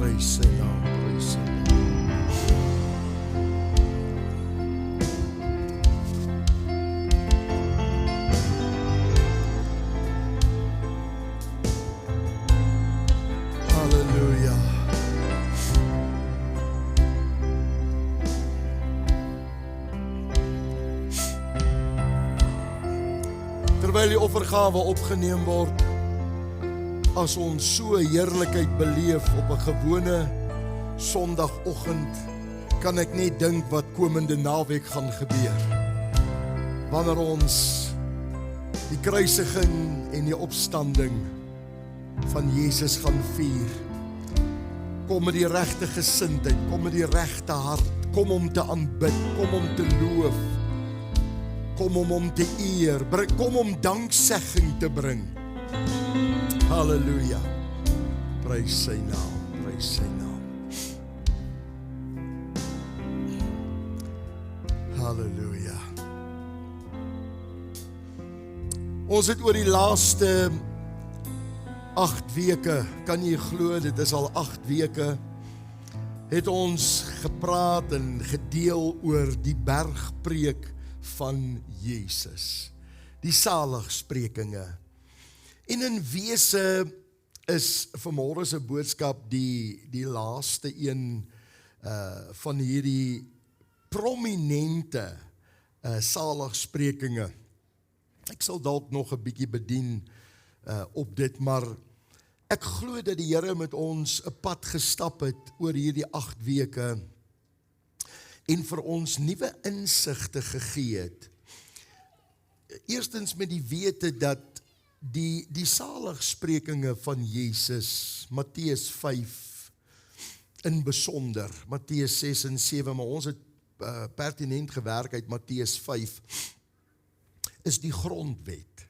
S3: Prys sy naam, prys sy naam. Halleluja. Terwyl die offergawe opgeneem word, as ons so heerlikheid beleef op 'n gewone Sondagoggend, kan ek net dink wat komende naweek gaan gebeur. Wanneer ons die kruisiging en die opstanding van Jesus gaan vier. Kom met die regte gesindheid, kom met die regte hart, kom om te aanbid, kom om te loof, kom om hom te eer, kom om danksegging te bring. Halleluja. Prys sy naam, prys sy naam. Halleluja. Ons het oor die laaste 8 weke, kan jy glo, dit is al 8 weke, het ons gepraat en gedeel oor die bergpreek van Jesus. Die saligsprekinge. En in wese is vanmôre se boodskap die laaste een van hierdie prominente saligsprekinge. Ek sal dalk nog 'n bietjie bedien op dit, maar ek glo dat die Here met ons 'n pad gestap het oor hierdie 8 weke en vir ons nuwe insigte gegee het. Eerstens met die wete dat die saligsprekinge van Jesus, Matteus 5 in besonder, Matteus 6 en 7, maar ons het pertinent gewerk uit Matteus 5, is die grondwet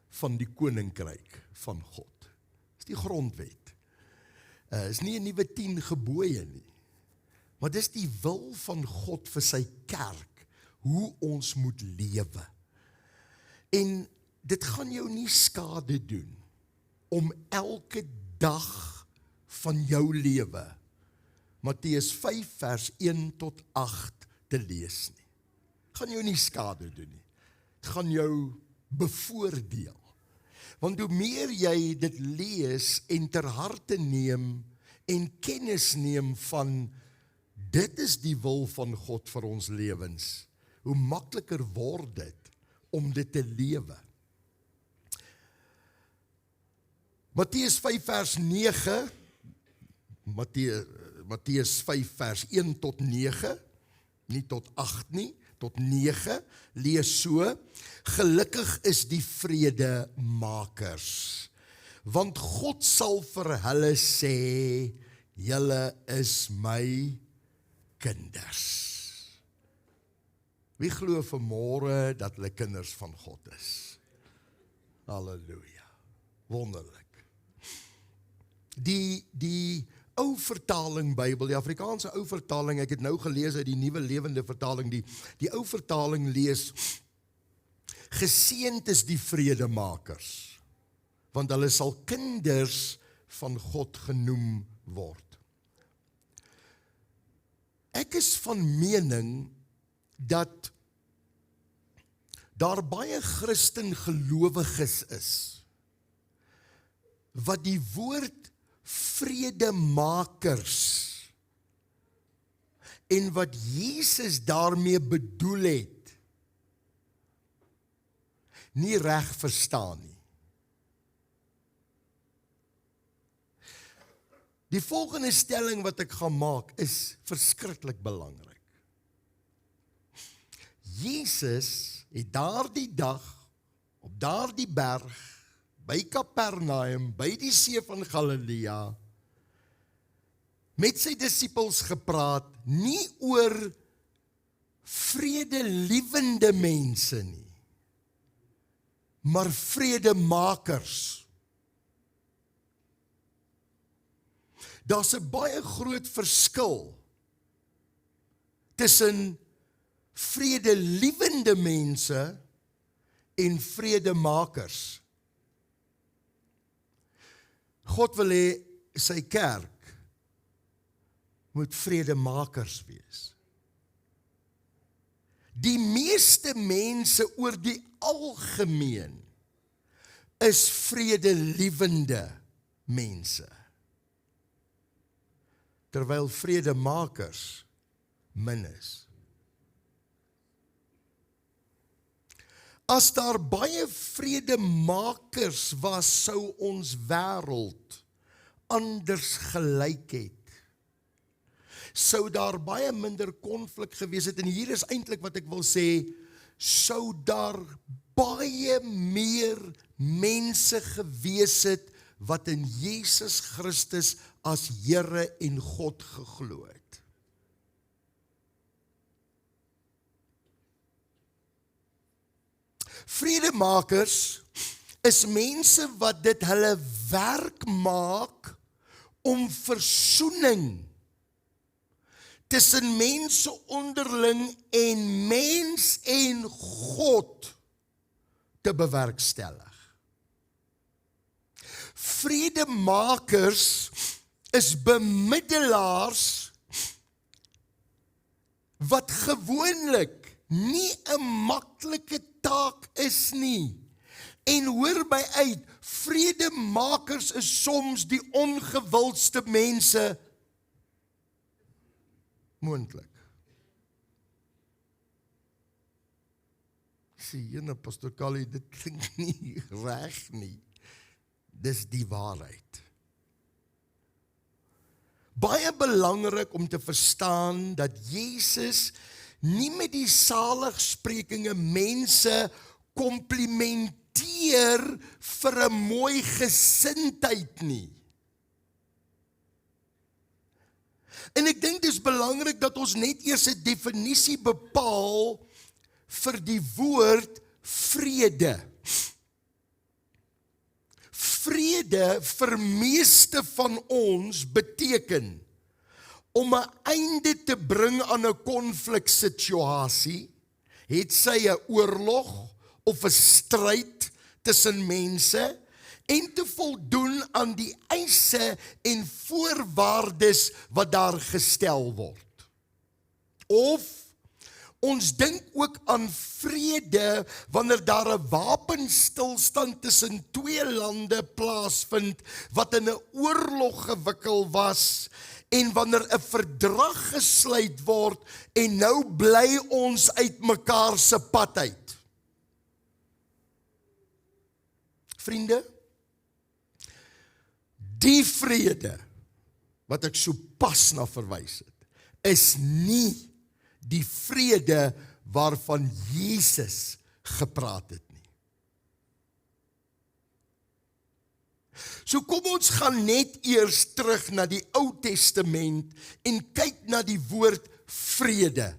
S3: van die koninkryk van God. Is die grondwet. Is nie 'n nuwe 10 gebooie nie, maar dis die wil van God vir sy kerk, hoe ons moet lewe. En dit gaan jou nie skade doen om elke dag van jou lewe Matteus 5 vers 1 tot 8 te lees nie. Gaan jou nie skade doen nie. Dit gaan jou bevoordeel. Want hoe meer jy dit lees en ter harte neem en kennis neem van dit is die wil van God vir ons lewens, hoe makliker word dit om dit te lewe. Matteus 5 vers 9, Matteus 5 vers 1 tot 9, nie tot 8 nie, tot 9, lees so: Gelukkig is die vredemakers, want God sal vir hulle sê, julle is my kinders. Wie glo vanmôre dat hulle kinders van God is? Halleluja. Wonderlik. Die ou vertaling Bybel, die Afrikaanse ou vertaling, ek het nou gelees uit die Nuwe Lewende vertaling, die ou vertaling lees, geseënd is die vredemakers, want hulle sal kinders van God genoem word. Ek is van mening dat daar baie Christen gelowiges is, wat die woord vredemakers en wat Jesus daarmee bedoel het, nie reg verstaan nie. Die volgende stelling wat ek gaan maak is verskriklik belangrik. Jesus het daardie dag op daardie berg by Kapernaum, by die see van Galilea, met sy disippels gepraat, nie oor vredeliewende mense nie, maar vredemakers. Daar's 'n baie groot verskil tussen vredeliewende mense en vredemakers. God wil hê sy kerk moet vredemakers wees. Die meeste mense oor die algemeen is vredeliewende mense, terwyl vredemakers min is. As daar baie vredemakers was, sou ons wêreld anders gelyk het. Sou daar baie minder konflik gewees het, en hier is eintlik wat ek wil sê, sou daar baie meer mense gewees het, wat in Jesus Christus as Here en God geglo het. Vredemakers is mense wat dit hulle werk maak om versoening tussen mense onderling en mens en God te bewerkstellig. Vredemakers is bemiddelaars wat gewoonlik nie 'n maklike taak is nie. En hoor my uit, vredemakers is soms die ongewildste mense moontlik. Sê, jene Pastor Kali, dit klink nie reg nie. Dis die waarheid. Baie belangrik om te verstaan dat Jesus nie met die saligsprekinge mense komplimenteer vir 'n mooi gesindheid nie. En ek dink dit is belangrik dat ons net eers 'n definisie bepaal vir die woord vrede. Vrede vir meeste van ons beteken om 'n einde te bring aan 'n konfliksituasie, het sy 'n oorlog of 'n stryd tussen mense, en te voldoen aan die eise en voorwaardes wat daar gestel word. Of ons dink ook aan vrede wanneer daar 'n wapenstilstand tussen twee lande plaasvind wat in 'n oorlog gewikkel was, en wanneer 'n verdrag gesluit word en nou bly ons uit mekaar se pad uit. Vriende, die vrede wat ek so pas na verwys het, is nie die vrede waarvan Jesus gepraat het nie. So kom ons gaan net eers terug na die Ou Testament en kyk na die woord vrede.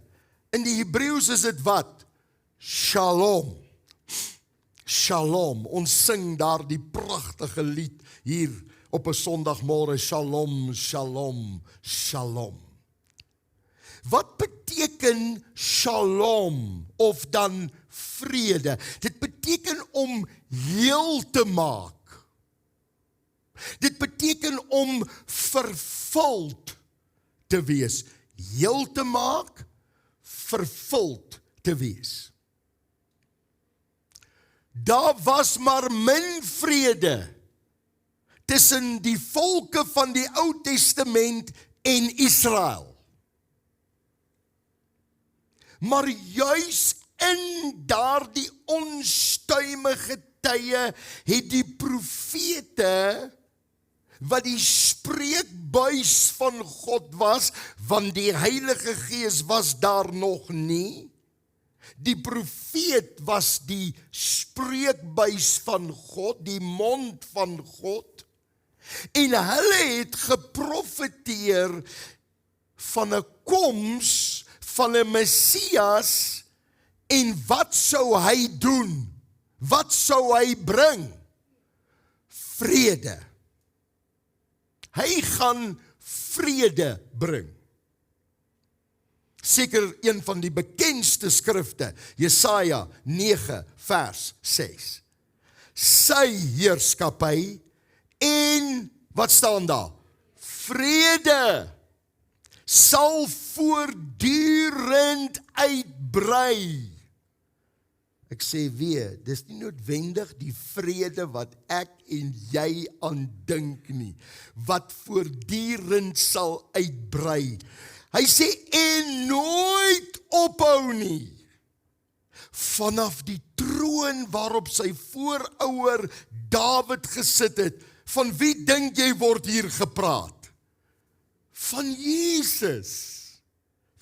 S3: In die Hebreëus is dit wat? Shalom. Shalom. Ons sing daar die pragtige lied hier op 'n Sondagmôre. Shalom, shalom, shalom. Wat beteken shalom of dan vrede? Dit beteken om heel te maak. Dit beteken om vervuld te wees, heel te maak, vervuld te wees. Daar was maar min vrede tussen die volke van die Ou Testament en Israel. Maar juis in daardie onstuimige tye het die profete, wat die spreekbuis van God was, want die Heilige Gees was daar nog nie. Die profeet was die spreekbuis van God, die mond van God. En hulle het geprofeteer van 'n koms van 'n Messias en wat sou hy doen? Wat sou hy bring? Vrede. Hy gaan vrede bring. Seker een van die bekendste skrifte, Jesaja 9 vers 6. Sy heerskappy en, wat staan daar? Vrede sal voortdurend uitbrei. Ek sê weer, dis nie noodwendig die vrede wat ek en jy aandink nie, wat voortdurend sal uitbrei. Hy sê, en nooit ophou nie. Vanaf die troon waarop sy voorouer Dawid gesit het, van wie dink jy word hier gepraat? Van Jesus.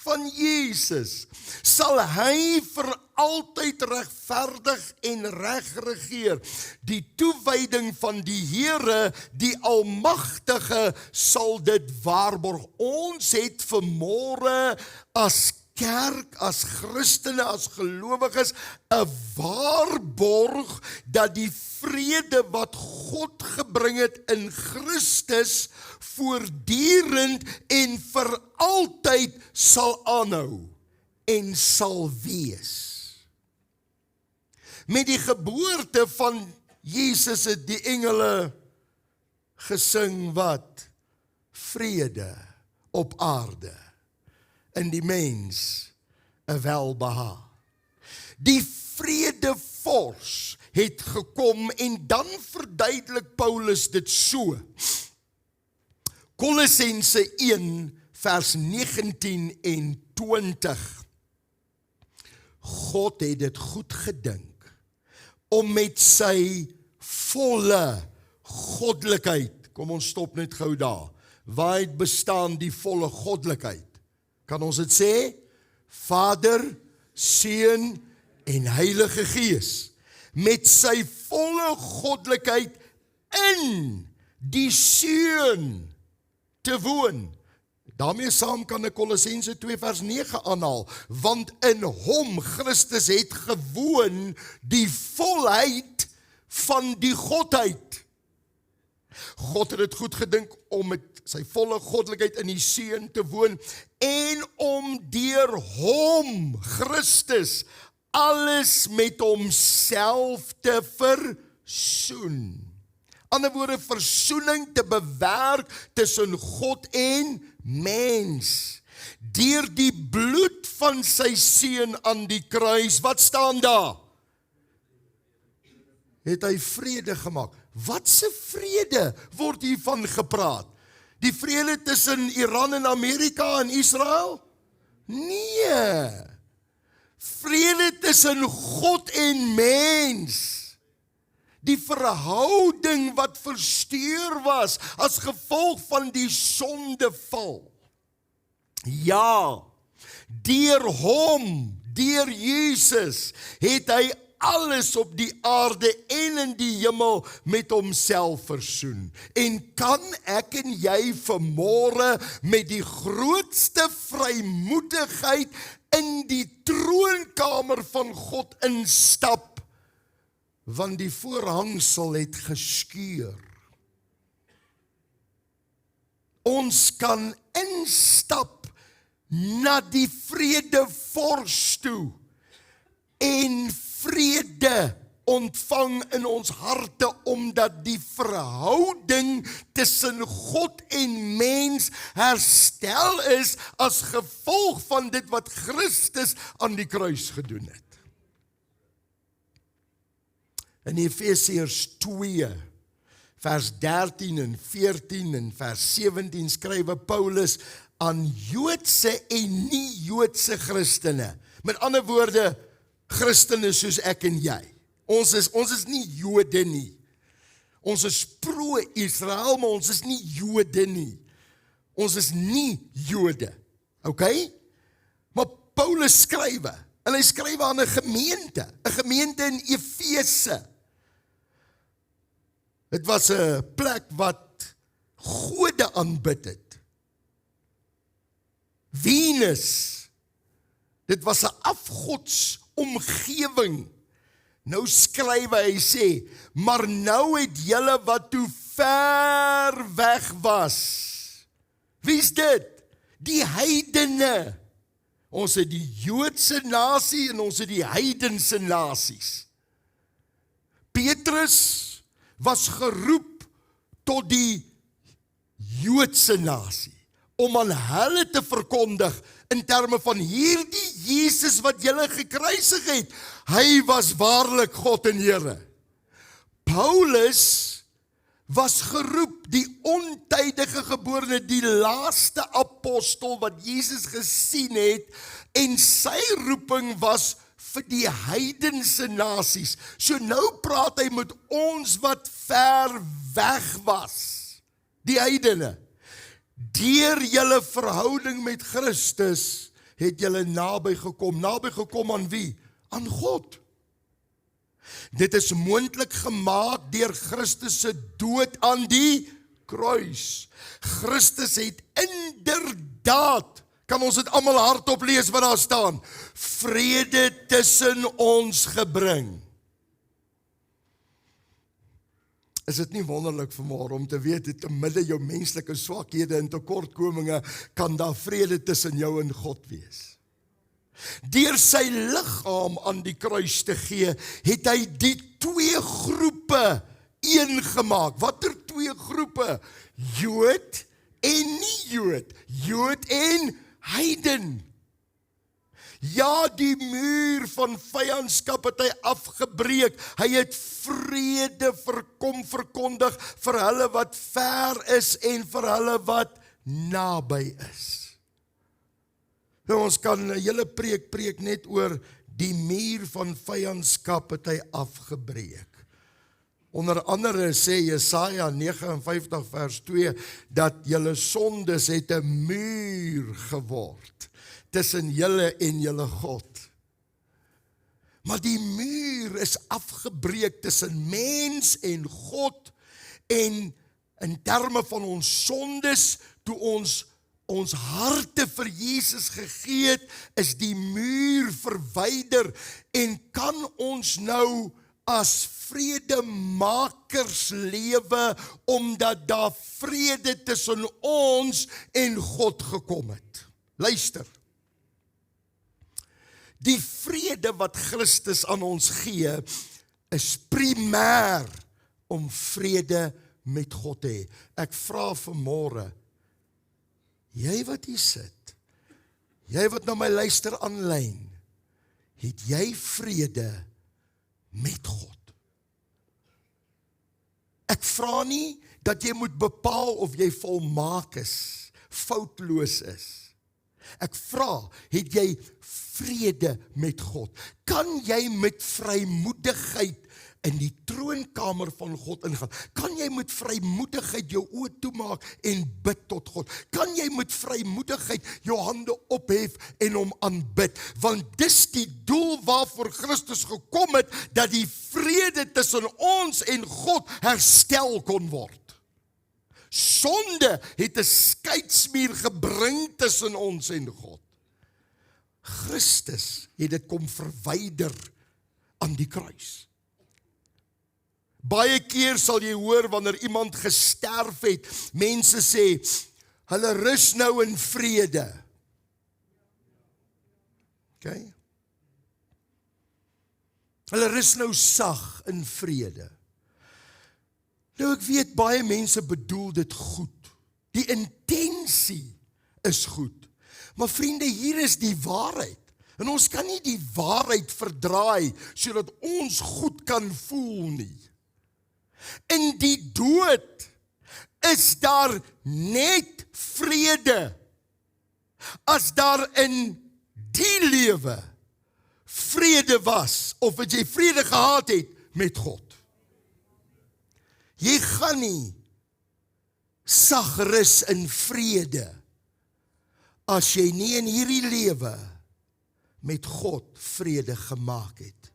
S3: Van Jesus. Sal hy vir altyd regverdig en reg regeer. Die toewyding van die Here, die Almagtige, sal dit waarborg. Ons het vanmôre as kerk, as Christene, as gelowiges, 'n waarborg dat die vrede wat God gebring het in Christus voortdurend en vir altyd sal aanhou en sal wees. Met die geboorte van Jesus het die engele gesing wat? Vrede op aarde, in die mens 'n welbehae. Die vredevors het gekom en dan verduidelik Paulus dit so. Kolossense 1 vers 19 en 20. God het dit goed gedink om met sy volle goddelikheid, kom ons stop net gou daar, waaruit bestaan die volle goddelikheid? Kan ons dit sê? Vader, Seun en Heilige Gees, met sy volle goddelikheid in die Seun te woon. Daarmee saam kan ek Kolossense 2 vers 9 aanhaal, want in hom, Christus, het gewoon die volheid van die Godheid. God het dit goed gedink om met sy volle goddelikheid in die Seun te woon en om deur hom, Christus, alles met homself te versoen. Ander woorde, versoening te bewerk tussen God en mens. Deur die bloed van sy Seun aan die kruis, wat staan daar? Het hy vrede gemaak. Wat se vrede word hiervan gepraat? Die vrede tussen Iran en Amerika en Israel? Nee. Vrede tussen God en mens. Die verhouding wat versteur was as gevolg van die sondeval. Ja, deur hom, deur Jesus, het hy alles op die aarde en in die hemel met homself versoen. En kan ek en jy vanmôre met die grootste vrymoedigheid in die troonkamer van God instap, want die voorhangsel het geskeur. Ons kan instap na die vredevors toe en vrede ontvang in ons harte, omdat die verhouding tussen God en mens herstel is as gevolg van dit wat Christus aan die kruis gedoen het. In Efesiërs 2, vers 13 en 14 en vers 17 skrywe Paulus aan Joodse en nie-Joodse Christene. Met ander woorde, Christene soos ek en jy. Ons is nie Jode nie. Ons is pro-Israel, maar ons is nie Jode nie. Ons is nie Jode. Okay? Maar Paulus skrywe, en hy skrywe aan 'n gemeente in Efese. Dit was 'n plek wat gode aanbid het. Venus. Dit was 'n afgodsomgewing. Nou skryf hy sê, maar nou het julle wat toe ver weg was. Wie is dit? Die heidene. Ons het die Joodse nasie en ons het die heidense nasies. Petrus was geroep tot die Joodse nasie, om aan hulle te verkondig in terme van hierdie Jesus wat julle gekruisig het. Hy was waarlik God en Here. Paulus was geroep, die ontydige geborene, die laaste apostel wat Jesus gesien het, en sy roeping was vir die heidense nasies. So nou praat hy met ons wat ver weg was, die heidene. Deur julle verhouding met Christus het julle naby gekom aan wie? Aan God. Dit is moontlik gemaak deur Christus se dood aan die kruis. Christus het inderdaad, kan ons dit almal hardop lees wat daar staan, vrede tussen ons gebring. Is dit nie wonderlik vanmôre om te weet dat te midde jou menslike swakhede en tekortkominge kan daar vrede tussen jou en God wees? Deur sy liggaam aan die kruis te gee, het hy die twee groepe een gemaak. Watter twee groepe? Jood en nie Jood. Jood en heiden. Ja, die muur van vyandskap het hy afgebreek. Hy het vrede verkondig vir hulle wat ver is en vir hulle wat naby is. Nou, ons kan 'n hele preek net oor die muur van vyandskap het hy afgebreek. Onder andere sê Jesaja 59 vers 2 dat julle sondes het 'n muur geword tussen julle en julle God. Maar die muur is afgebreek tussen mens en God, en in terme van ons sondes, toe ons harte vir Jesus gegee het, is die muur verwyder, en kan ons nou as vredemakers lewe, omdat daar vrede tussen ons en God gekom het. Luister. Die vrede wat Christus aan ons gee, is primêr om vrede met God te hê. Ek vra vanmôre, jy wat hier sit, jy wat na my luister aanlyn, het jy vrede met God? Ek vra nie dat jy moet bepaal of jy volmaak is, foutloos is. Ek vra, het jy vrede met God? Kan jy met vrymoedigheid in die troonkamer van God ingaan? Kan jy met vrymoedigheid jou oë toemaak en bid tot God? Kan jy met vrymoedigheid jou hande ophef en hom aanbid? Want dis die doel waarvoor Christus gekom het, dat die vrede tussen ons en God herstel kon word. Sonde het 'n skeidsmuur gebring tussen ons en God. Christus het dit kom verwyder aan die kruis. Baie keer sal jy hoor wanneer iemand gesterf het, mense sê, hulle rus nou in vrede. Okay? Hulle rus nou sag in vrede. Nou ek weet baie mense bedoel dit goed. Die intensie is goed. Maar vriende, hier is die waarheid. En ons kan nie die waarheid verdraai sodat ons goed kan voel nie. In die dood is daar net vrede as daar in die lewe vrede was, of as jy vrede gehad het met God. Jy gaan nie sag rus in vrede as jy nie in hierdie lewe met God vrede gemaak het.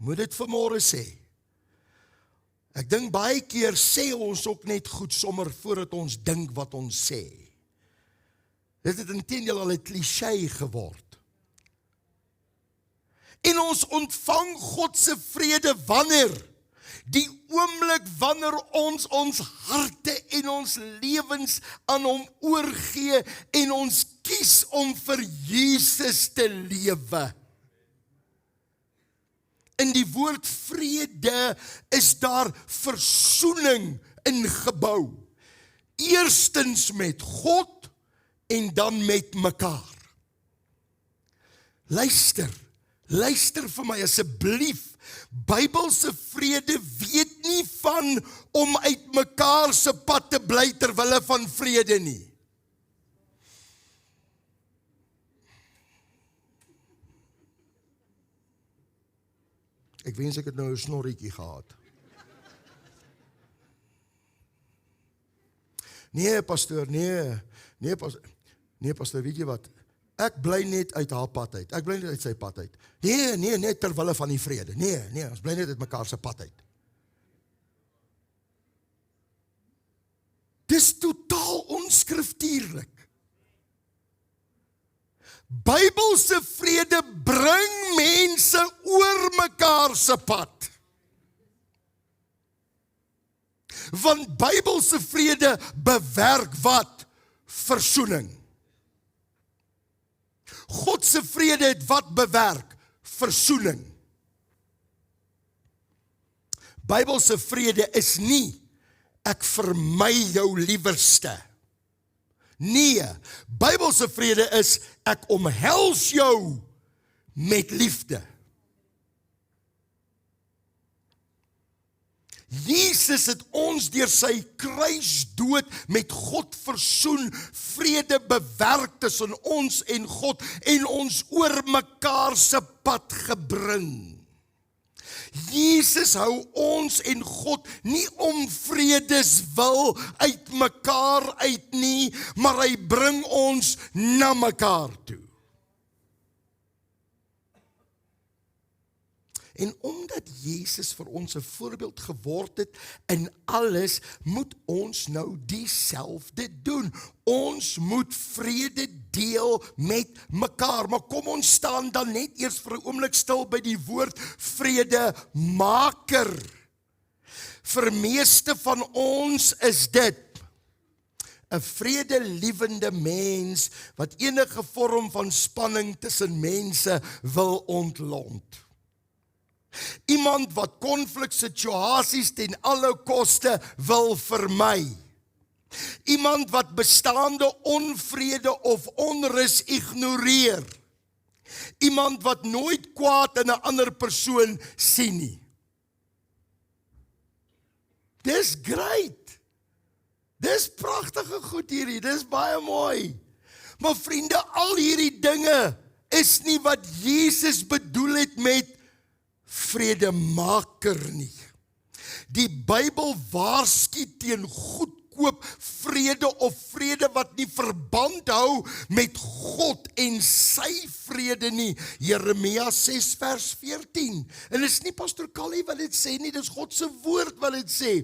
S3: Moet dit vanmôre sê. Ek dink baie keer sê ons ook net goed sommer voordat ons dink wat ons sê. Dit het inteendeel al 'n kliseë geword. En ons ontvang God se vrede wanneer? Die oomblik wanneer ons harte en ons lewens aan hom oorgee en ons kies om vir Jesus te lewe. In die woord vrede is daar versoening ingebou. Eerstens met God en dan met mekaar. Luister vir my asseblief. Bybelse vrede weet nie van om uit mekaar se pad te bly ter wille van vrede nie. Ek wens ek het nou 'n snorretjie gehad. Nee, pastoor, nee, pastoor, weet jy wat? Ek bly net uit haar pad uit. Ek bly net uit sy pad uit. Nee, ter wille van die vrede. Nee, ons bly net uit mekaar se pad uit. Dis totaal onskriftuurlik. Bybelse vrede bring mense oor mekaar se pad. Want Bybelse vrede bewerk wat? Versoening. God se vrede het wat bewerk? Versoening. Bybelse vrede is nie, ek vermy jou liewerste. Nee, Bybelse vrede is, ek omhels jou met liefde. Jesus het ons deur sy kruisdood met God versoen, vrede bewerk tussen ons en God en ons oor mekaar se pad gebring. Jesus hou ons en God nie om vredeswil uit mekaar uit nie, maar hy bring ons na mekaar toe. En omdat Jesus vir ons 'n voorbeeld geword het in alles, moet ons nou dieselfde doen. Ons moet vrede deel met mekaar. Maar kom ons staan dan net eers vir 'n oomblik stil by die woord vredemaker. Vir meeste van ons is dit 'n vredelievende mens wat enige vorm van spanning tussen mense wil ontlont. Iemand wat konfliksituasies ten alle koste wil vermy. Iemand wat bestaande onvrede of onrus ignoreer. Iemand wat nooit kwaad in 'n ander persoon sien nie. Dis great. Dis pragtige goed hierdie, dis baie mooi. Maar vriende, al hierdie dinge is nie wat Jesus bedoel het met vredemaker nie. Die Bybel waarsku teen goedkoop vrede of vrede wat nie verband hou met God en sy vrede nie. Jeremia 6 vers 14. En dit is nie pastoor Callie wat dit sê nie, dit is God se woord wat dit sê.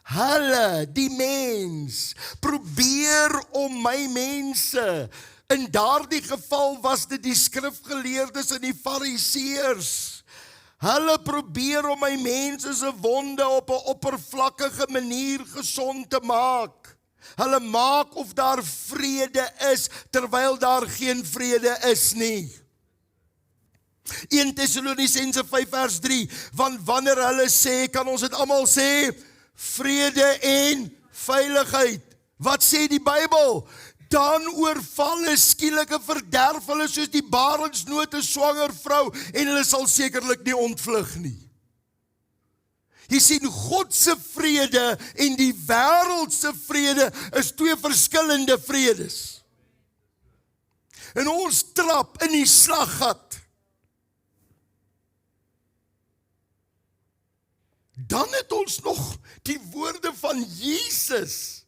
S3: Hulle, die mens, probeer om my mense. In daardie geval was dit die skrifgeleerdes en die fariseërs. Hulle probeer om my mense se wonde op 'n oppervlakkige manier gesond te maak. Hulle maak of daar vrede is, terwyl daar geen vrede is nie. 1 Tessalonisense 5 vers 3, want wanneer hulle sê, kan ons dit almal sê, vrede en veiligheid. Wat sê die Bybel? Dan oorval 'n skielike verderf hulle soos die barensnood 'n swanger vrou en hulle sal sekerlik nie ontvlug nie. Jy sien, God se vrede en die wêreld se vrede is twee verskillende vredes. En ons trap in die slaggat. Dan het ons nog die woorde van Jesus.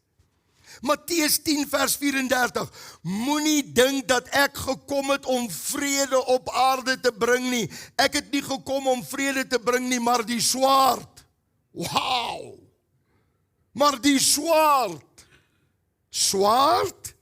S3: Matteus 10 vers 34, moenie dink dat ek gekom het om vrede op aarde te bring nie. Ek het nie gekom om vrede te bring nie, maar die swaard. Wow! Maar die swaard. Swaard?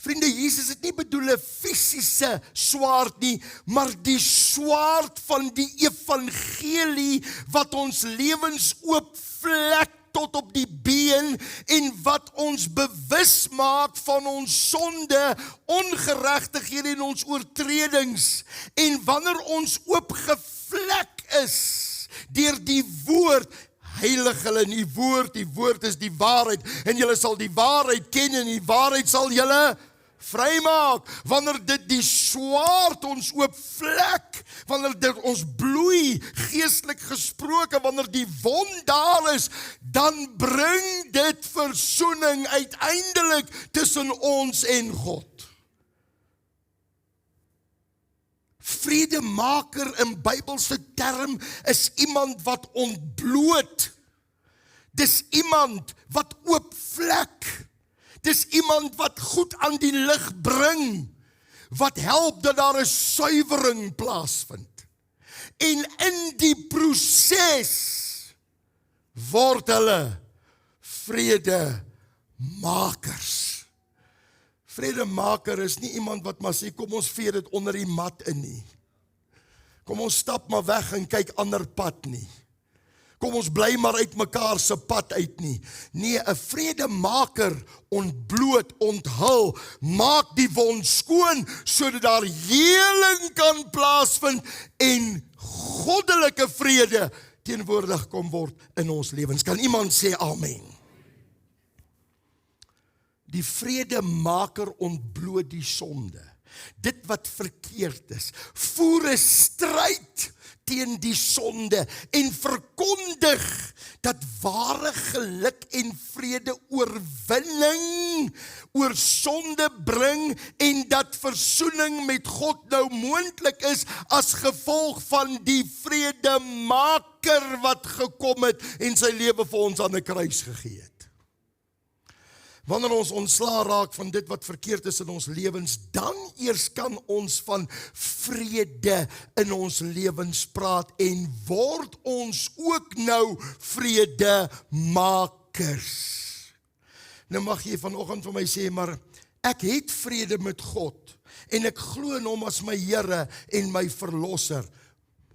S3: Vriende, Jesus het nie bedoel 'n fisiese swaard nie, maar die swaard van die evangelie wat ons lewens oopvlek tot op die been en wat ons bewus maak van ons sonde, ongeregtighede en ons oortredings. En wanneer ons oopgevlek is deur die woord, heilig hulle in die woord is die waarheid, en julle sal die waarheid ken en die waarheid sal julle vrymaak. Wanneer dit die swaard ons oopvlek, wanneer dit ons bloei, geestelik gesproke, wanneer die wond daar is, dan bring dit versoening uiteindelik tussen ons en God. Vredemaker in Bybelse term is iemand wat ontbloot. Dis iemand wat oopvlek. Dis iemand wat goed aan die lig bring, wat help dat daar 'n suiwering plaasvind. En in die proses word hulle vredemakers. Vredemaker is nie iemand wat maar sê, kom ons vee dit onder die mat in nie. Kom ons stap maar weg en kyk ander pad nie. Kom ons bly maar uit mekaar se pad uit nie. Nee, 'n vredemaker ontbloot, onthul, maak die wond skoon, sodat daar heling kan plaasvind en goddelike vrede teenwoordig kom word in ons lewens. Kan iemand sê amen? Die vredemaker ontbloot die sonde. Dit wat verkeerd is. Voer 'n stryd teen die sonde en verkondig dat ware geluk en vrede oorwinning oor sonde bring en dat versoening met God nou moontlik is as gevolg van die vredemaker wat gekom het en sy lewe vir ons aan 'n kruis gegee het. Wanneer ons ontslaa raak van dit wat verkeerd is in ons lewens, dan eers kan ons van vrede in ons lewens praat en word ons ook nou vredemakers. Nou mag jy vanoggend vir my sê, maar ek het vrede met God en ek glo in hom as my Here en my verlosser.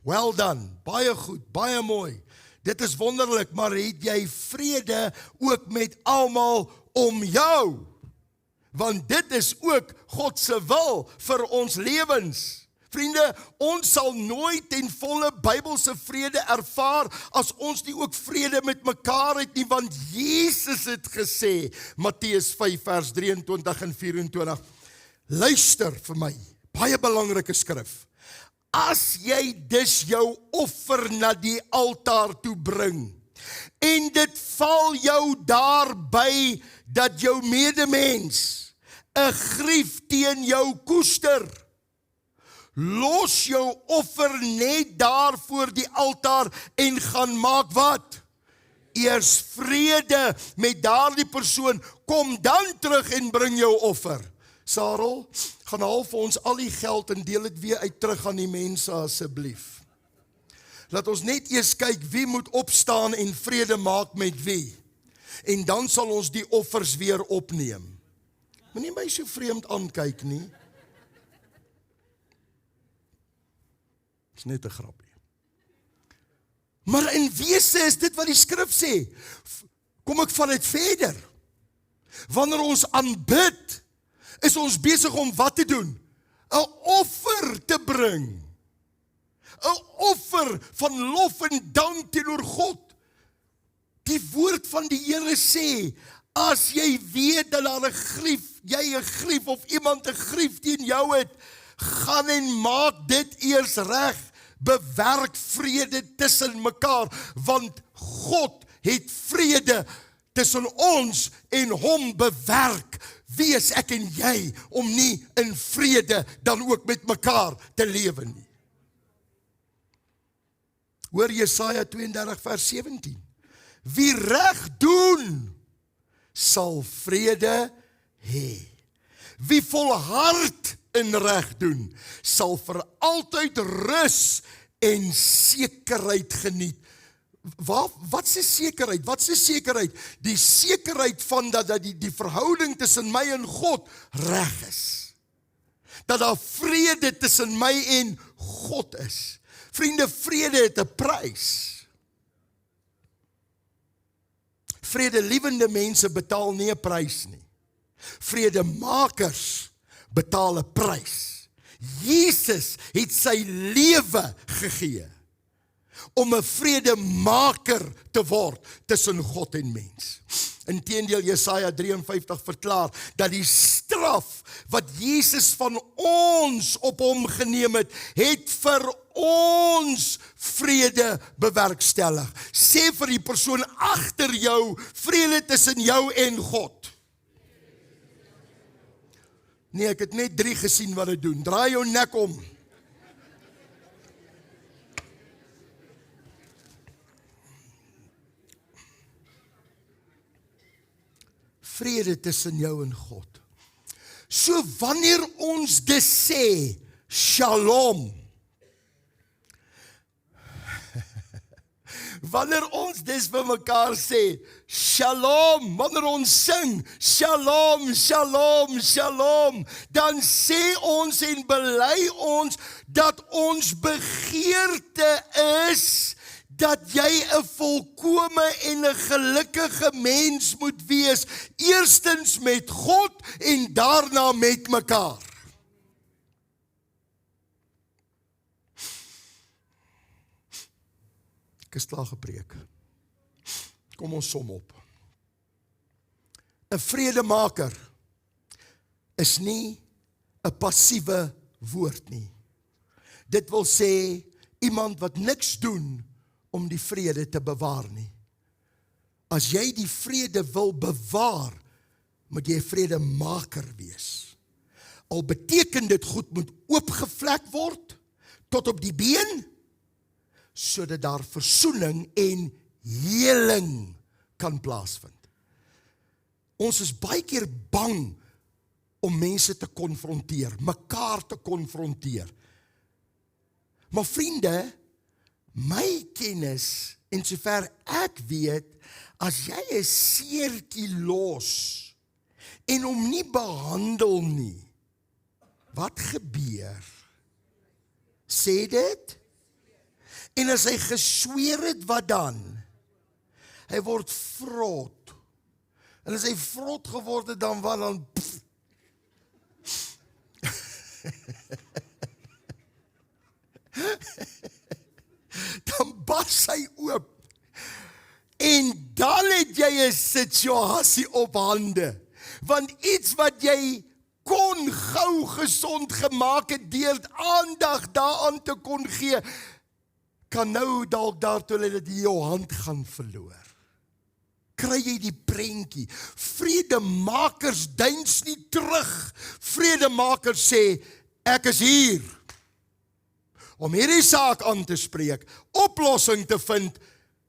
S3: Well done, baie goed, baie mooi. Dit is wonderlik, maar het jy vrede ook met almal om jou? Want dit is ook God se wil vir ons lewens. Vriende, ons sal nooit ten volle Bybelse vrede ervaar as ons nie ook vrede met mekaar het nie, want Jesus het gesê, Matteus 5 vers 23 en 24, luister vir my, baie belangrike skrif, as jy dus jou offer na die altaar toe bring, en dit val jou daarby dat jou medemens 'n grief teen jou koester, los jou offer net daar voor die altaar en gaan maak wat? Eers vrede met daardie persoon, kom dan terug en bring jou offer. Sarel, gaan haal vir ons al die geld en deel dit weer uit terug aan die mense asseblief. Laat ons net eers kyk wie moet opstaan en vrede maak met wie. En dan sal ons die offers weer opneem. Moenie my so vreemd aankyk nie. Dis net 'n grapie. Maar in wese is dit wat die skrif sê. Kom ek val dit verder. Wanneer ons aanbid, is ons besig om wat te doen? 'n offer te bring. 'n offer van lof en dank teenoor God. Die woord van die Here sê, as jy weet dat daar jy 'n grief of iemand 'n grief teen jou het, gaan en maak dit eers reg. Bewerk vrede tussen mekaar, want God het vrede tussen ons en hom bewerk. Wie is ek en jy om nie in vrede dan ook met mekaar te lewe nie? Hoor Jesaja 32 vers 17. Wie reg doen, sal vrede hê. Wie volhard in reg doen, sal vir altyd rus en sekerheid geniet. Wat se sekerheid? Wat se sekerheid? Die sekerheid van dat die verhouding tussen my en God reg is. Dat daar vrede tussen my en God is. Vriende, vrede het 'n prys. Vredelewende mense betaal nie 'n prys nie. Vredemakers betaal 'n prys. Jesus het sy lewe gegee om 'n vredemaker te word tussen God en mens. Inteendeel, Jesaja 53 verklaar dat die straf wat Jesus van ons op hom geneem het, het vir ons vrede bewerkstellig. Sê vir die persoon agter jou, vrede tussen jou en God. Nee, ek het net 3 gesien wat dit doen. Draai jou nek om. Vrede tussen jou en God. So wanneer ons dit sê, shalom. Wanneer ons dis vir mekaar sê, shalom, wanneer ons sing, shalom, shalom, shalom, dan sê ons en bely ons dat ons begeerte is dat jy 'n volkome en 'n gelukkige mens moet wees, eerstens met God en daarna met mekaar. Ek is klaar gepreek. Kom ons som op. 'n Vredemaker is nie 'n passiewe woord nie. Dit wil sê iemand wat niks doen om die vrede te bewaar nie. As jy die vrede wil bewaar, moet jy 'n vredemaker wees. Al beteken dit goed moet oopgevlek word tot op die been, sodat daar versoening en heling kan plaasvind. Ons is baie keer bang om mense te konfronteer, mekaar te konfronteer. Maar vriende, my kennis, en sover ek weet, as jy 'n seertjie los en hom nie behandel nie, wat gebeur? Sê dit? En as hy gesweer het, wat dan? Hy word vrot. En as hy vrot geword het, dan wat dan? Dan bars hy oop. En dan het jy 'n situasie op hande. Want iets wat jy kon gou gesond gemaak het deur aandag daaraan te kon gee, kan nou dalk daartoe lei dat jy jou hand gaan verloor. Kry jy die prentjie? Vredemakers deins nie terug. Vredemakers sê, ek is hier om hierdie saak aan te spreek, oplossing te vind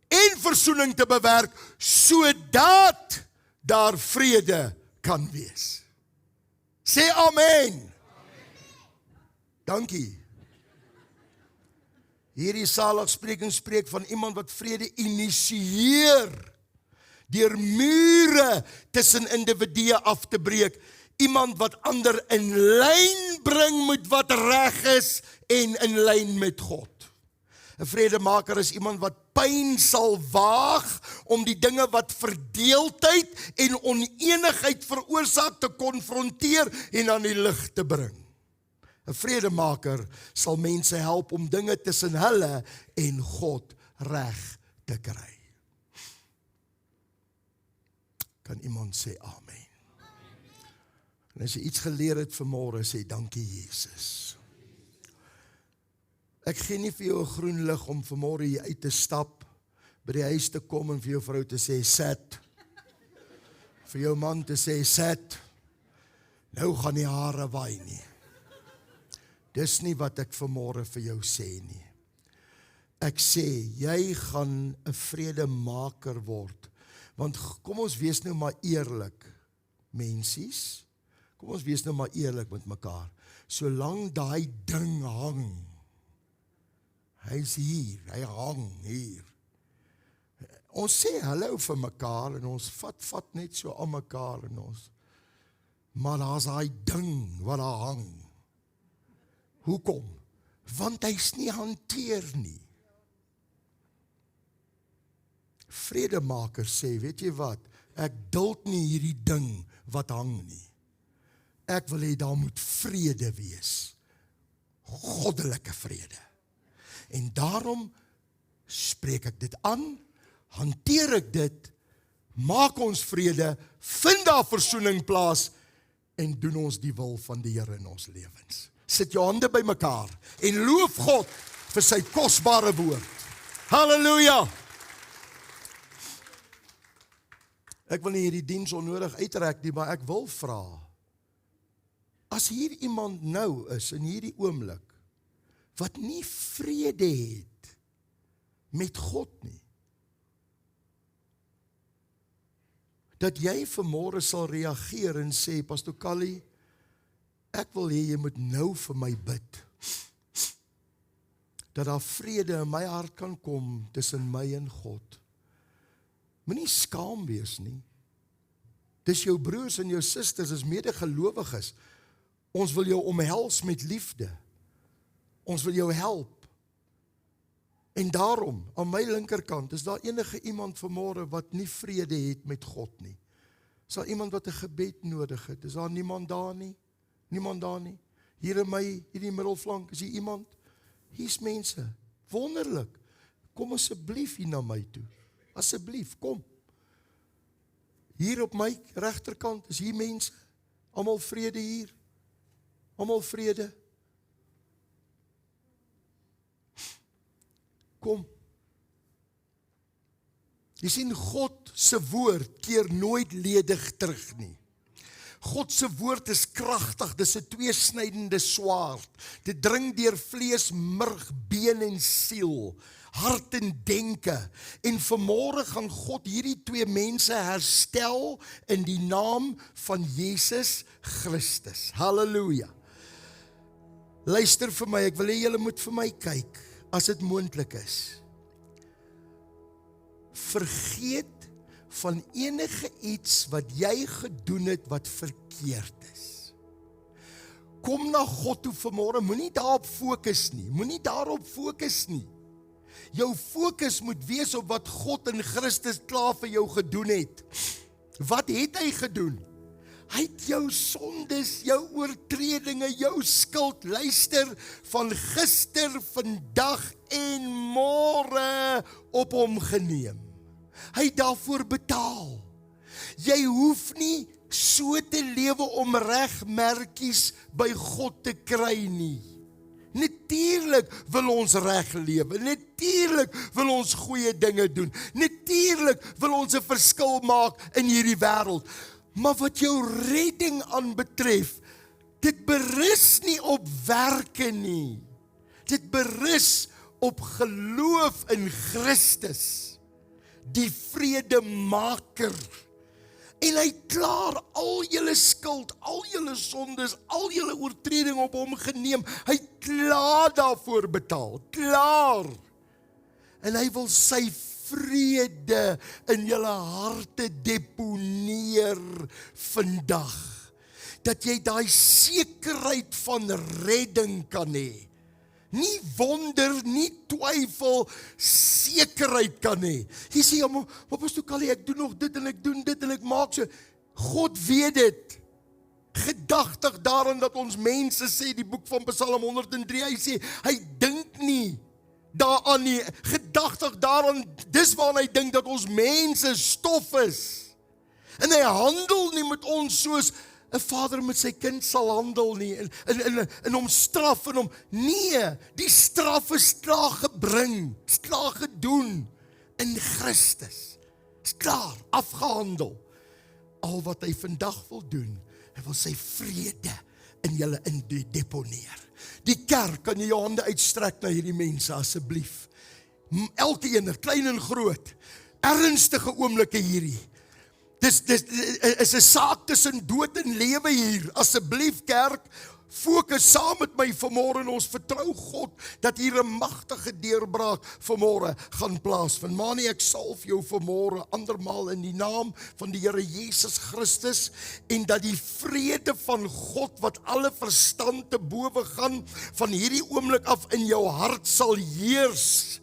S3: en versoening te bewerk, sodat daar vrede kan wees. Sê amen. Dankie. Hierdie saligspreking spreek van iemand wat vrede initieer, deur mure tussen individue af te breek, iemand wat ander in lyn bring met wat reg is en in lyn met God. 'n Vredemaker is iemand wat pyn sal waag om die dinge wat verdeeldheid en onenigheid veroorsaak te konfronteer en aan die lig te bring. 'n vredemaker sal mense help om dinge tussen hulle en God reg te kry. Kan iemand sê amen? En as jy iets geleer het vanmôre, sê dankie Jesus. Ek gee nie vir jou 'n groen lig om vanmôre hier uit te stap, by die huis te kom en vir jou vrou te sê, sit. Vir jou man te sê, sit. Nou gaan die hare waai nie. Dis nie wat ek vanmôre vir jou sê nie. Ek sê, jy gaan 'n vredemaker word. Want kom ons wees nou maar eerlik, mensies. Kom ons wees nou maar eerlik met mekaar. Solang daai ding hang, hy's hier, hy hang hier. Ons sê hallo vir mekaar en ons vat net so aan mekaar en ons. Maar daar's daai ding wat daar hang. Hoekom? Want hy's nie hanteer nie. Vredemaker sê, weet jy wat? Ek duld nie hierdie ding wat hang nie. Ek wil hê daar moet vrede wees. Goddelike vrede. En daarom spreek ek dit aan, hanteer ek dit, maak ons vrede, vind daar versoening plaas en doen ons die wil van die Here in ons lewens. Sit jou hande by mekaar en loof God vir sy kosbare woord. Halleluja! Ek wil nie hierdie diens onnodig uitrek nie, maar ek wil vra, as hier iemand nou is in hierdie oomblik, wat nie vrede het met God nie, dat jy vanmôre sal reageer en sê, Pastor Callie, ek wil hê jy moet nou vir my bid, dat daar vrede in my hart kan kom tussen my en God. Moenie skaam wees nie. Dis jou broers en jou susters as medegelowiges. Ons wil jou omhels met liefde. Ons wil jou help. En daarom, aan my linkerkant, is daar enige iemand vanmôre wat nie vrede het met God nie. Is daar iemand wat 'n gebed nodig het? Is daar niemand daar nie? Niemand daar nie? Hier in my, hierdie middelflank, is hier iemand? Hier's mense. Wonderlik. Kom asseblief hier na my toe. Asseblief, kom. Hier op my regterkant is hier mense. Almal vrede hier. Almal vrede. Kom. Jy sien, God se woord keer nooit ledig terug nie. God se woord is kragtig, dis 'n tweesnydende swaard. Dit dring deur vlees, murg, been en siel, hart en denke. En vanmôre gaan God hierdie twee mense herstel in die naam van Jesus Christus. Halleluja. Luister vir my, ek wil hê julle moet vir my kyk, as dit moontlik is. Vergeet van enige iets wat jy gedoen het wat verkeerd is. Kom na God toe vanmôre, moenie daarop fokus nie, moenie daarop fokus nie. Jou fokus moet wees op wat God in Christus klaar vir jou gedoen het. Wat het hy gedoen? Hy het jou sondes, jou oortredinge, jou skuld, luister, van gister, vandag en môre op hom geneem. Hy het daarvoor betaal. Jy hoef nie so te lewe om regmerkies by God te kry nie. Natuurlik wil ons reg lewe, natuurlik wil ons goeie dinge doen, natuurlik wil ons 'n verskil maak in hierdie wêreld. Maar wat jou redding aanbetref, dit berus nie op werke nie. Dit berus op geloof in Christus, die vredemaker. En hy klaar al julle skuld, al julle sondes, al julle oortreding op hom geneem. Hy klaar daarvoor betaal, klaar. En hy wil sy vrede in julle harte deponeer vandag. Dat jy daai sekerheid van redding kan hê. Nie wonder, nie twyfel, sekerheid kan hê. Jy sê, maar Pastor Callie, ek doen nog dit en ek doen dit en ek maak so. God weet dit. Gedagtig daaraan dat ons mense sê, die boek van Psalm 103, hy sê, hy dink nie daaraan nie, gedagtig daaraan, dis waaraan hy dink dat ons mense stof is. En hy handel nie met ons soos 'n vader met sy kind sal handel nie, en hom straf, en hom, nee, die straf is klaar gebring, is klaar gedoen, in Christus, is klaar, afgehandel. Al wat hy vandag wil doen, hy wil sy vrede in julle deponeer. Die kerk, kan jy jou hande uitstrek na hierdie mense asseblief. Elke ene, klein en groot, ernstige oomblikke hierdie. Dis is 'n saak tussen dood en lewe hier. Asseblief kerk, fokus saam met my vanmôre en ons vertrou God dat hier 'n magtige deurbraak vanmôre gaan plaasvind. Manie, ek salf jou vanmôre andermaal in die naam van die Here Jesus Christus, en dat die vrede van God wat alle verstand te bowe gaan, van hierdie oomblik af in jou hart sal heers.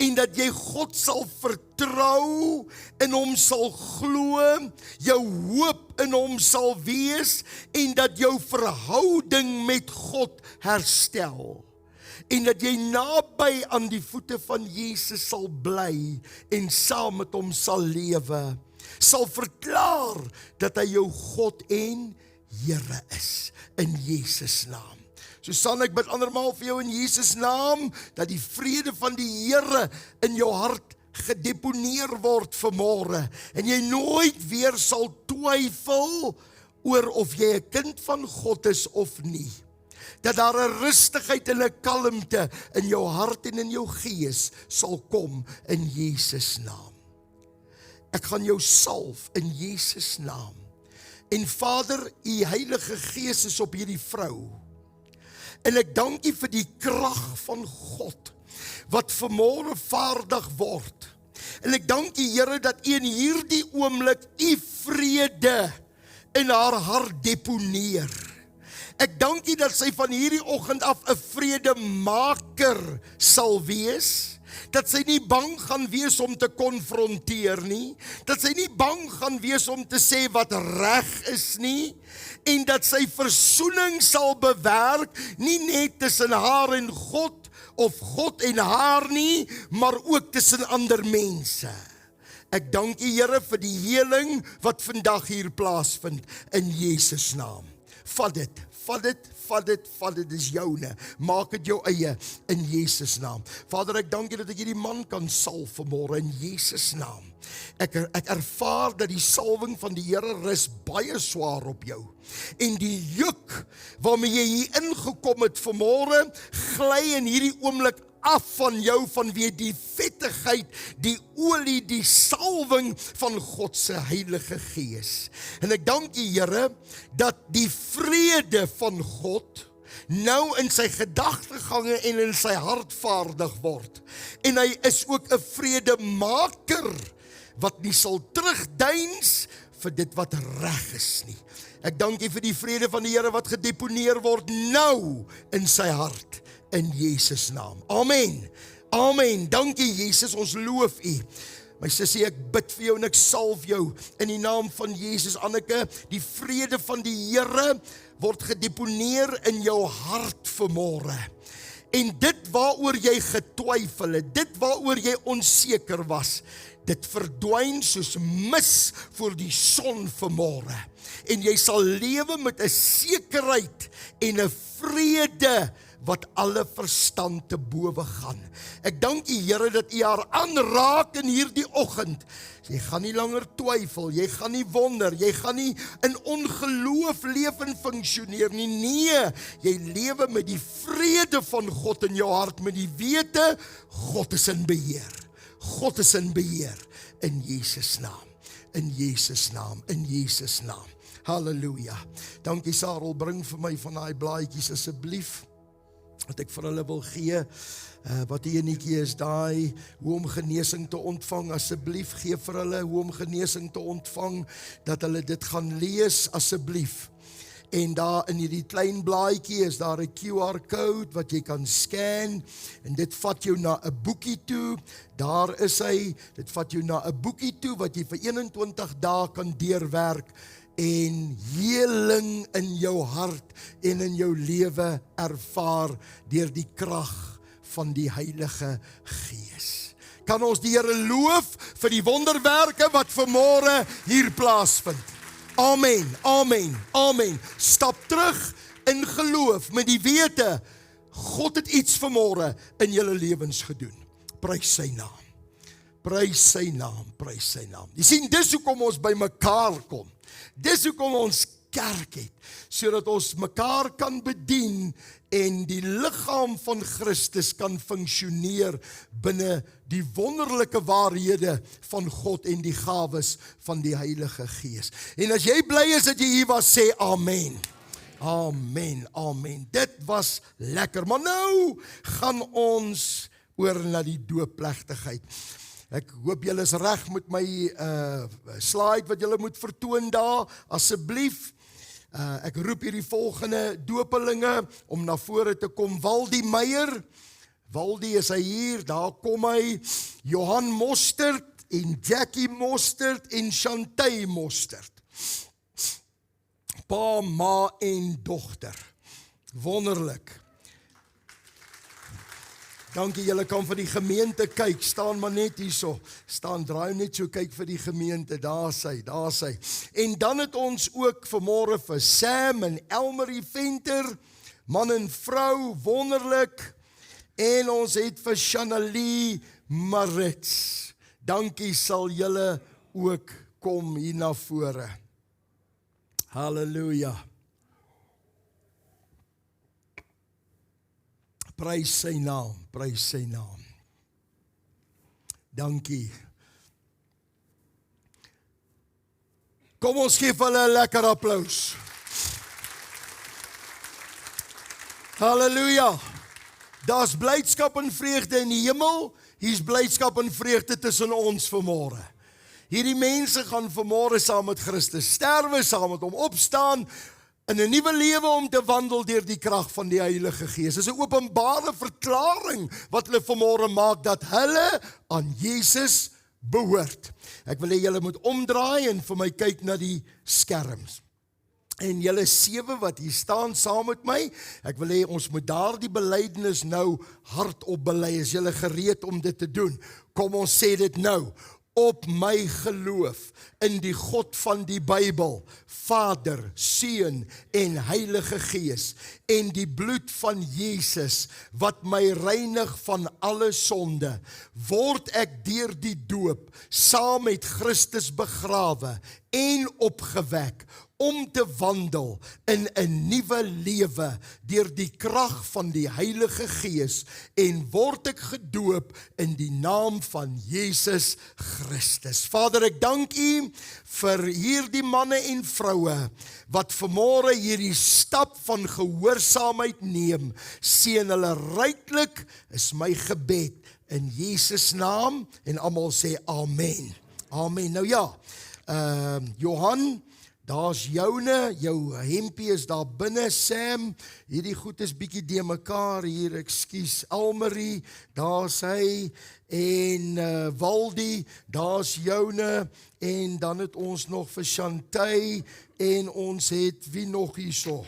S3: En dat jy God sal vertrou, in hom sal glo, jou hoop in hom sal wees, en dat jou verhouding met God herstel. En dat jy naby aan die voete van Jesus sal bly, en saam met hom sal lewe, sal verklaar dat hy jou God en Here is, in Jesus naam. Susan, ek bid andermaal vir jou in Jesus naam, dat die vrede van die Here in jou hart gedeponeer word vanmôre, en jy nooit weer sal twyfel oor of jy 'n kind van God is of nie. Dat daar 'n rustigheid en 'n kalmte in jou hart en in jou gees sal kom in Jesus naam. Ek gaan jou salf in Jesus naam. En Vader, u Heilige Gees is op hierdie vrou. En ek dank u vir die krag van God, wat vanmôre vaardig word. En ek dank u Here, dat u in hierdie oomblik u vrede in haar hart deponeer. Ek dank u dat sy van hierdie oggend af 'n vredemaker sal wees, dat sy nie bang gaan wees om te konfronteer nie, dat sy nie bang gaan wees om te sê wat reg is nie, en dat sy versoening sal bewerk, nie net tussen haar en God, of God en haar nie, maar ook tussen ander mense. Ek dank u Here vir die heling wat vandag hier plaasvind, in Jesus naam. Vat dit, dis joune. Maak dit jou eie in Jesus naam. Vader, ek dank u dat ek hierdie man kan salf vanmôre in Jesus naam. Ek ervaar dat die salwing van die Here rus baie swaar op jou. En die juk waarmee jy hier ingekom het vanmôre, gly in hierdie oomblik af van jou, vanweë die vettigheid, die olie, die salwing van God se Heilige Gees. En ek dank u Here, dat die vrede van God nou in sy gedagtegange en in sy hart vaardig word. En hy is ook 'n vredemaker, wat nie sal terugdeins vir dit wat reg is nie. Ek dank u vir die vrede van die Here wat gedeponeer word nou in sy hart, in Jesus naam. Amen. Amen. Dankie Jesus, ons loof u. My sussie, ek bid vir jou en ek salf jou in die naam van Jesus. Anneke, die vrede van die Here word gedeponeer in jou hart vanmôre. En dit waaroor jy getwyfel het, dit waaroor jy onseker was, dit verdwyn soos mis voor die son vanmôre. En jy sal lewe met 'n sekerheid en 'n vrede wat alle verstand te bowe gaan. Ek dank u Here dat u haar aanraak in hierdie oggend. Jy gaan nie langer twyfel, jy gaan nie wonder, jy gaan nie in ongeloof leef en funksioneer nie. Nee, jy lewe met die vrede van God in jou hart, met die wete, God is in beheer. God is in beheer, in Jesus naam, in Jesus naam, in Jesus naam. Halleluja. Dankie Sarel, bring vir my van daai blaadjies asseblief, wat ek vir hulle wil gee. Wat die enetjie is daai, hoe om genesing te ontvang, asseblief gee vir hulle hoe om genesing te ontvang, dat hulle dit gaan lees asseblief. En daar in hierdie klein blaadjie is daar 'n QR code wat jy kan scan, en dit vat jou na 'n boekie toe. Daar is hy, dit vat jou na 'n boekie toe wat jy vir 21 dae kan deurwerk. en heling in jou hart en in jou lewe ervaar deur die krag van die Heilige Gees. Kan ons die Here loof vir die wonderwerke wat vanmôre hier plaasvind. Amen, amen, amen. Stap terug in geloof met die wete, God het iets vanmôre in julle lewens gedoen. Prys sy naam. Prys sy naam, prys sy naam. Jy sien, dis hoekom ons by mekaar kom. Dis hoekom ons kerk het, sodat ons mekaar kan bedien en die liggaam van Christus kan funksioneer binne die wonderlike waarhede van God en die gawes van die Heilige Gees. En as jy bly is dat jy hier was, sê amen. Amen, amen. Dit was lekker, maar nou gaan ons oor na die doopplegtigheid. Ek hoop julle is reg met my slide wat julle moet vertoon daar, asseblief. Ek roep hierdie volgende doopelinge om na vore te kom. Waldie Meyer, Waldie is hy hier, daar kom hy. Johan Mostert en Jackie Mostert en Chantay Mostert. Pa, ma en dogter. Wonderlik. Dankie, julle kan vir die gemeente kyk, staan maar net hierso, draai net so, kyk vir die gemeente, daar sy. En dan het ons ook vanmôre vir Sam en Elmarie Venter, man en vrou, wonderlik, en ons het vir Shanalie Marits. Dankie, sal julle ook kom hier na vore. Halleluja. Prys sy naam, prys sy naam. Dankie. Kom ons geef hulle 'n lekker applaus. Halleluja. Daar's blydskap en vreugde in die hemel, hier's blydskap en vreugde tussen ons vanmôre. Hierdie mense gaan vanmôre saam met Christus sterwe, saam met hom opstaan, in 'n nuwe lewe om te wandel deur die krag van die Heilige Gees. Dit is 'n openbare verklaring wat hulle vanmôre maak dat hulle aan Jesus behoort. Ek wil hê julle moet omdraai en vir my kyk na die skerms. En julle 7 wat hier staan saam met my, ek wil hê ons moet daardie belydenis nou hardop bely. Is julle gereed om dit te doen? Kom ons sê dit nou. Op my geloof in die God van die Bybel, Vader, Seun en Heilige Gees, en die bloed van Jesus wat my reinig van alle sonde, word ek deur die doop saam met Christus begrawe en opgewek om te wandel in 'n nuwe lewe deur die krag van die Heilige Gees, en word ek gedoop in die naam van Jesus Christus. Vader, ek dank U vir hierdie manne en vroue wat vanmôre hierdie stap van gehoorsaamheid neem. Seën hulle ryklik, is my gebed in Jesus naam, en almal sê amen. Amen. Nou ja, Johan, daar's joune, jou hempie is daar binne, Sam, hierdie goed is bietjie de mekaar hier, ekskuus, Elmarie, daar's hy, en Waldie, daar's joune, en dan het ons nog vir Chantay, en ons het, wie nog hierso?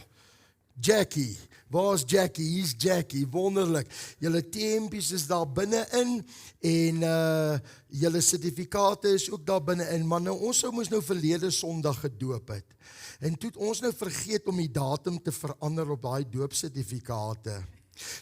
S3: Jackie. Waar's Jackie? Hier's Jackie, wonderlik. Julle tempies is daar binne-in, en julle sertifikate is ook daar binne-in, maar nou, ons sou moes nou verlede Sondag gedoop het. En toe het ons nou vergeet om die datum te verander op daai doopsertifikate.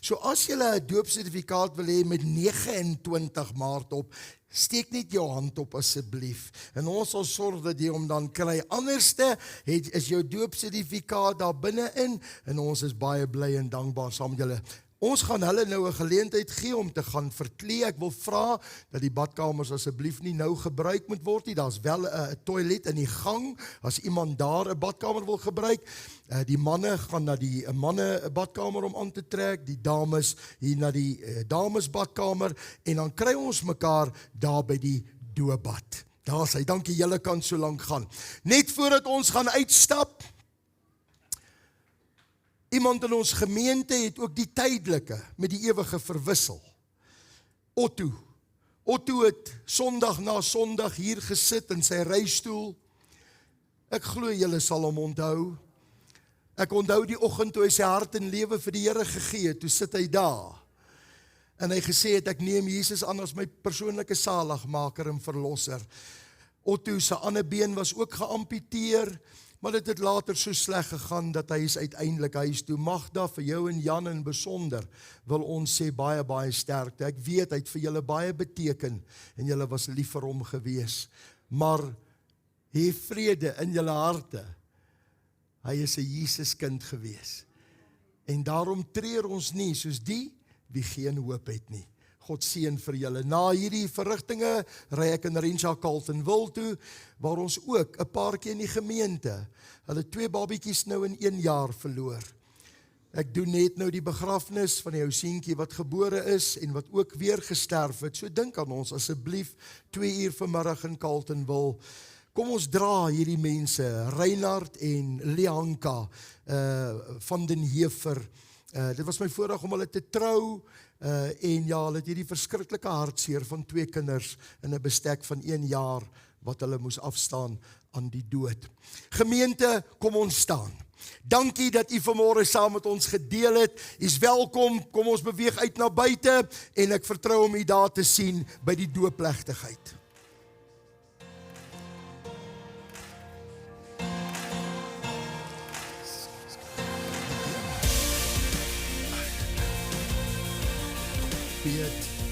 S3: So as julle 'n doopsertifikaat wil hê met 29 Maart op, steek net jou hand op asseblief, en ons sal sorg dat jy hom dan kry. Anderste is jou doopsertifikaat daar binne-in, en ons is baie bly en dankbaar saam met julle. Ons gaan hulle nou 'n geleentheid gee om te gaan verklee. Ek wil vra dat die badkamers asseblief nie nou gebruik moet word nie. Daar's wel 'n toilet in die gang, as iemand daar 'n badkamer wil gebruik. Die manne gaan na die manne badkamer om aan te trek, die dames hier na die damesbadkamer, en dan kry ons mekaar daar by die doopbad. Daar's hy, dankie, julle kan so lank gaan. Net voordat ons gaan uitstap, iemand in ons gemeente het ook die tydelike met die ewige verwissel. Otto het Sondag na Sondag hier gesit in sy reistool, Ek glo julle sal hom onthou. Ek onthou die oggend toe hy sy hart en lewe vir die Here gegee het, toe sit hy daar. En hy gesê het, ek neem Jesus aan as my persoonlike saligmaker en verlosser. Otto se ander been was ook geamputeer, maar dit het later so sleg gegaan, dat hy is uiteindelik huis toe. Magda, vir jou en Jan in besonder, wil ons sê baie, baie sterkte. Ek weet, hy het vir julle baie beteken, en julle was lief vir hom gewees. Maar, hê vrede in julle harte. Hy is 'n Jesuskind gewees. En daarom treur ons nie, soos die, wie geen hoop het nie. God seën vir julle. Na hierdie verrigtinge ry ek in Renshaw Carltonville toe, waar ons ook 'n paartjie in die gemeente, hulle 2 babietjies nou in 1 jaar verloor. Ek doen net nou die begrafnis van die ou seentjie wat gebore is en wat ook weer gesterf het. So dink aan ons asseblief 2 uur vanmiddag in Carltonville. Kom ons dra hierdie mense, Reinhard en Lianka van den Heever. Dit was my voorreg om hulle te trou, en ja, hulle het hierdie verskriklike hartseer van 2 kinders in 'n bestek van 1 jaar, wat hulle moes afstaan aan die dood. Gemeente, kom ons staan. Dankie dat u vanmôre saam met ons gedeel het. U is welkom, kom ons beweeg uit na buite, en ek vertrou om u daar te sien by die doopplegtigheid. Be it.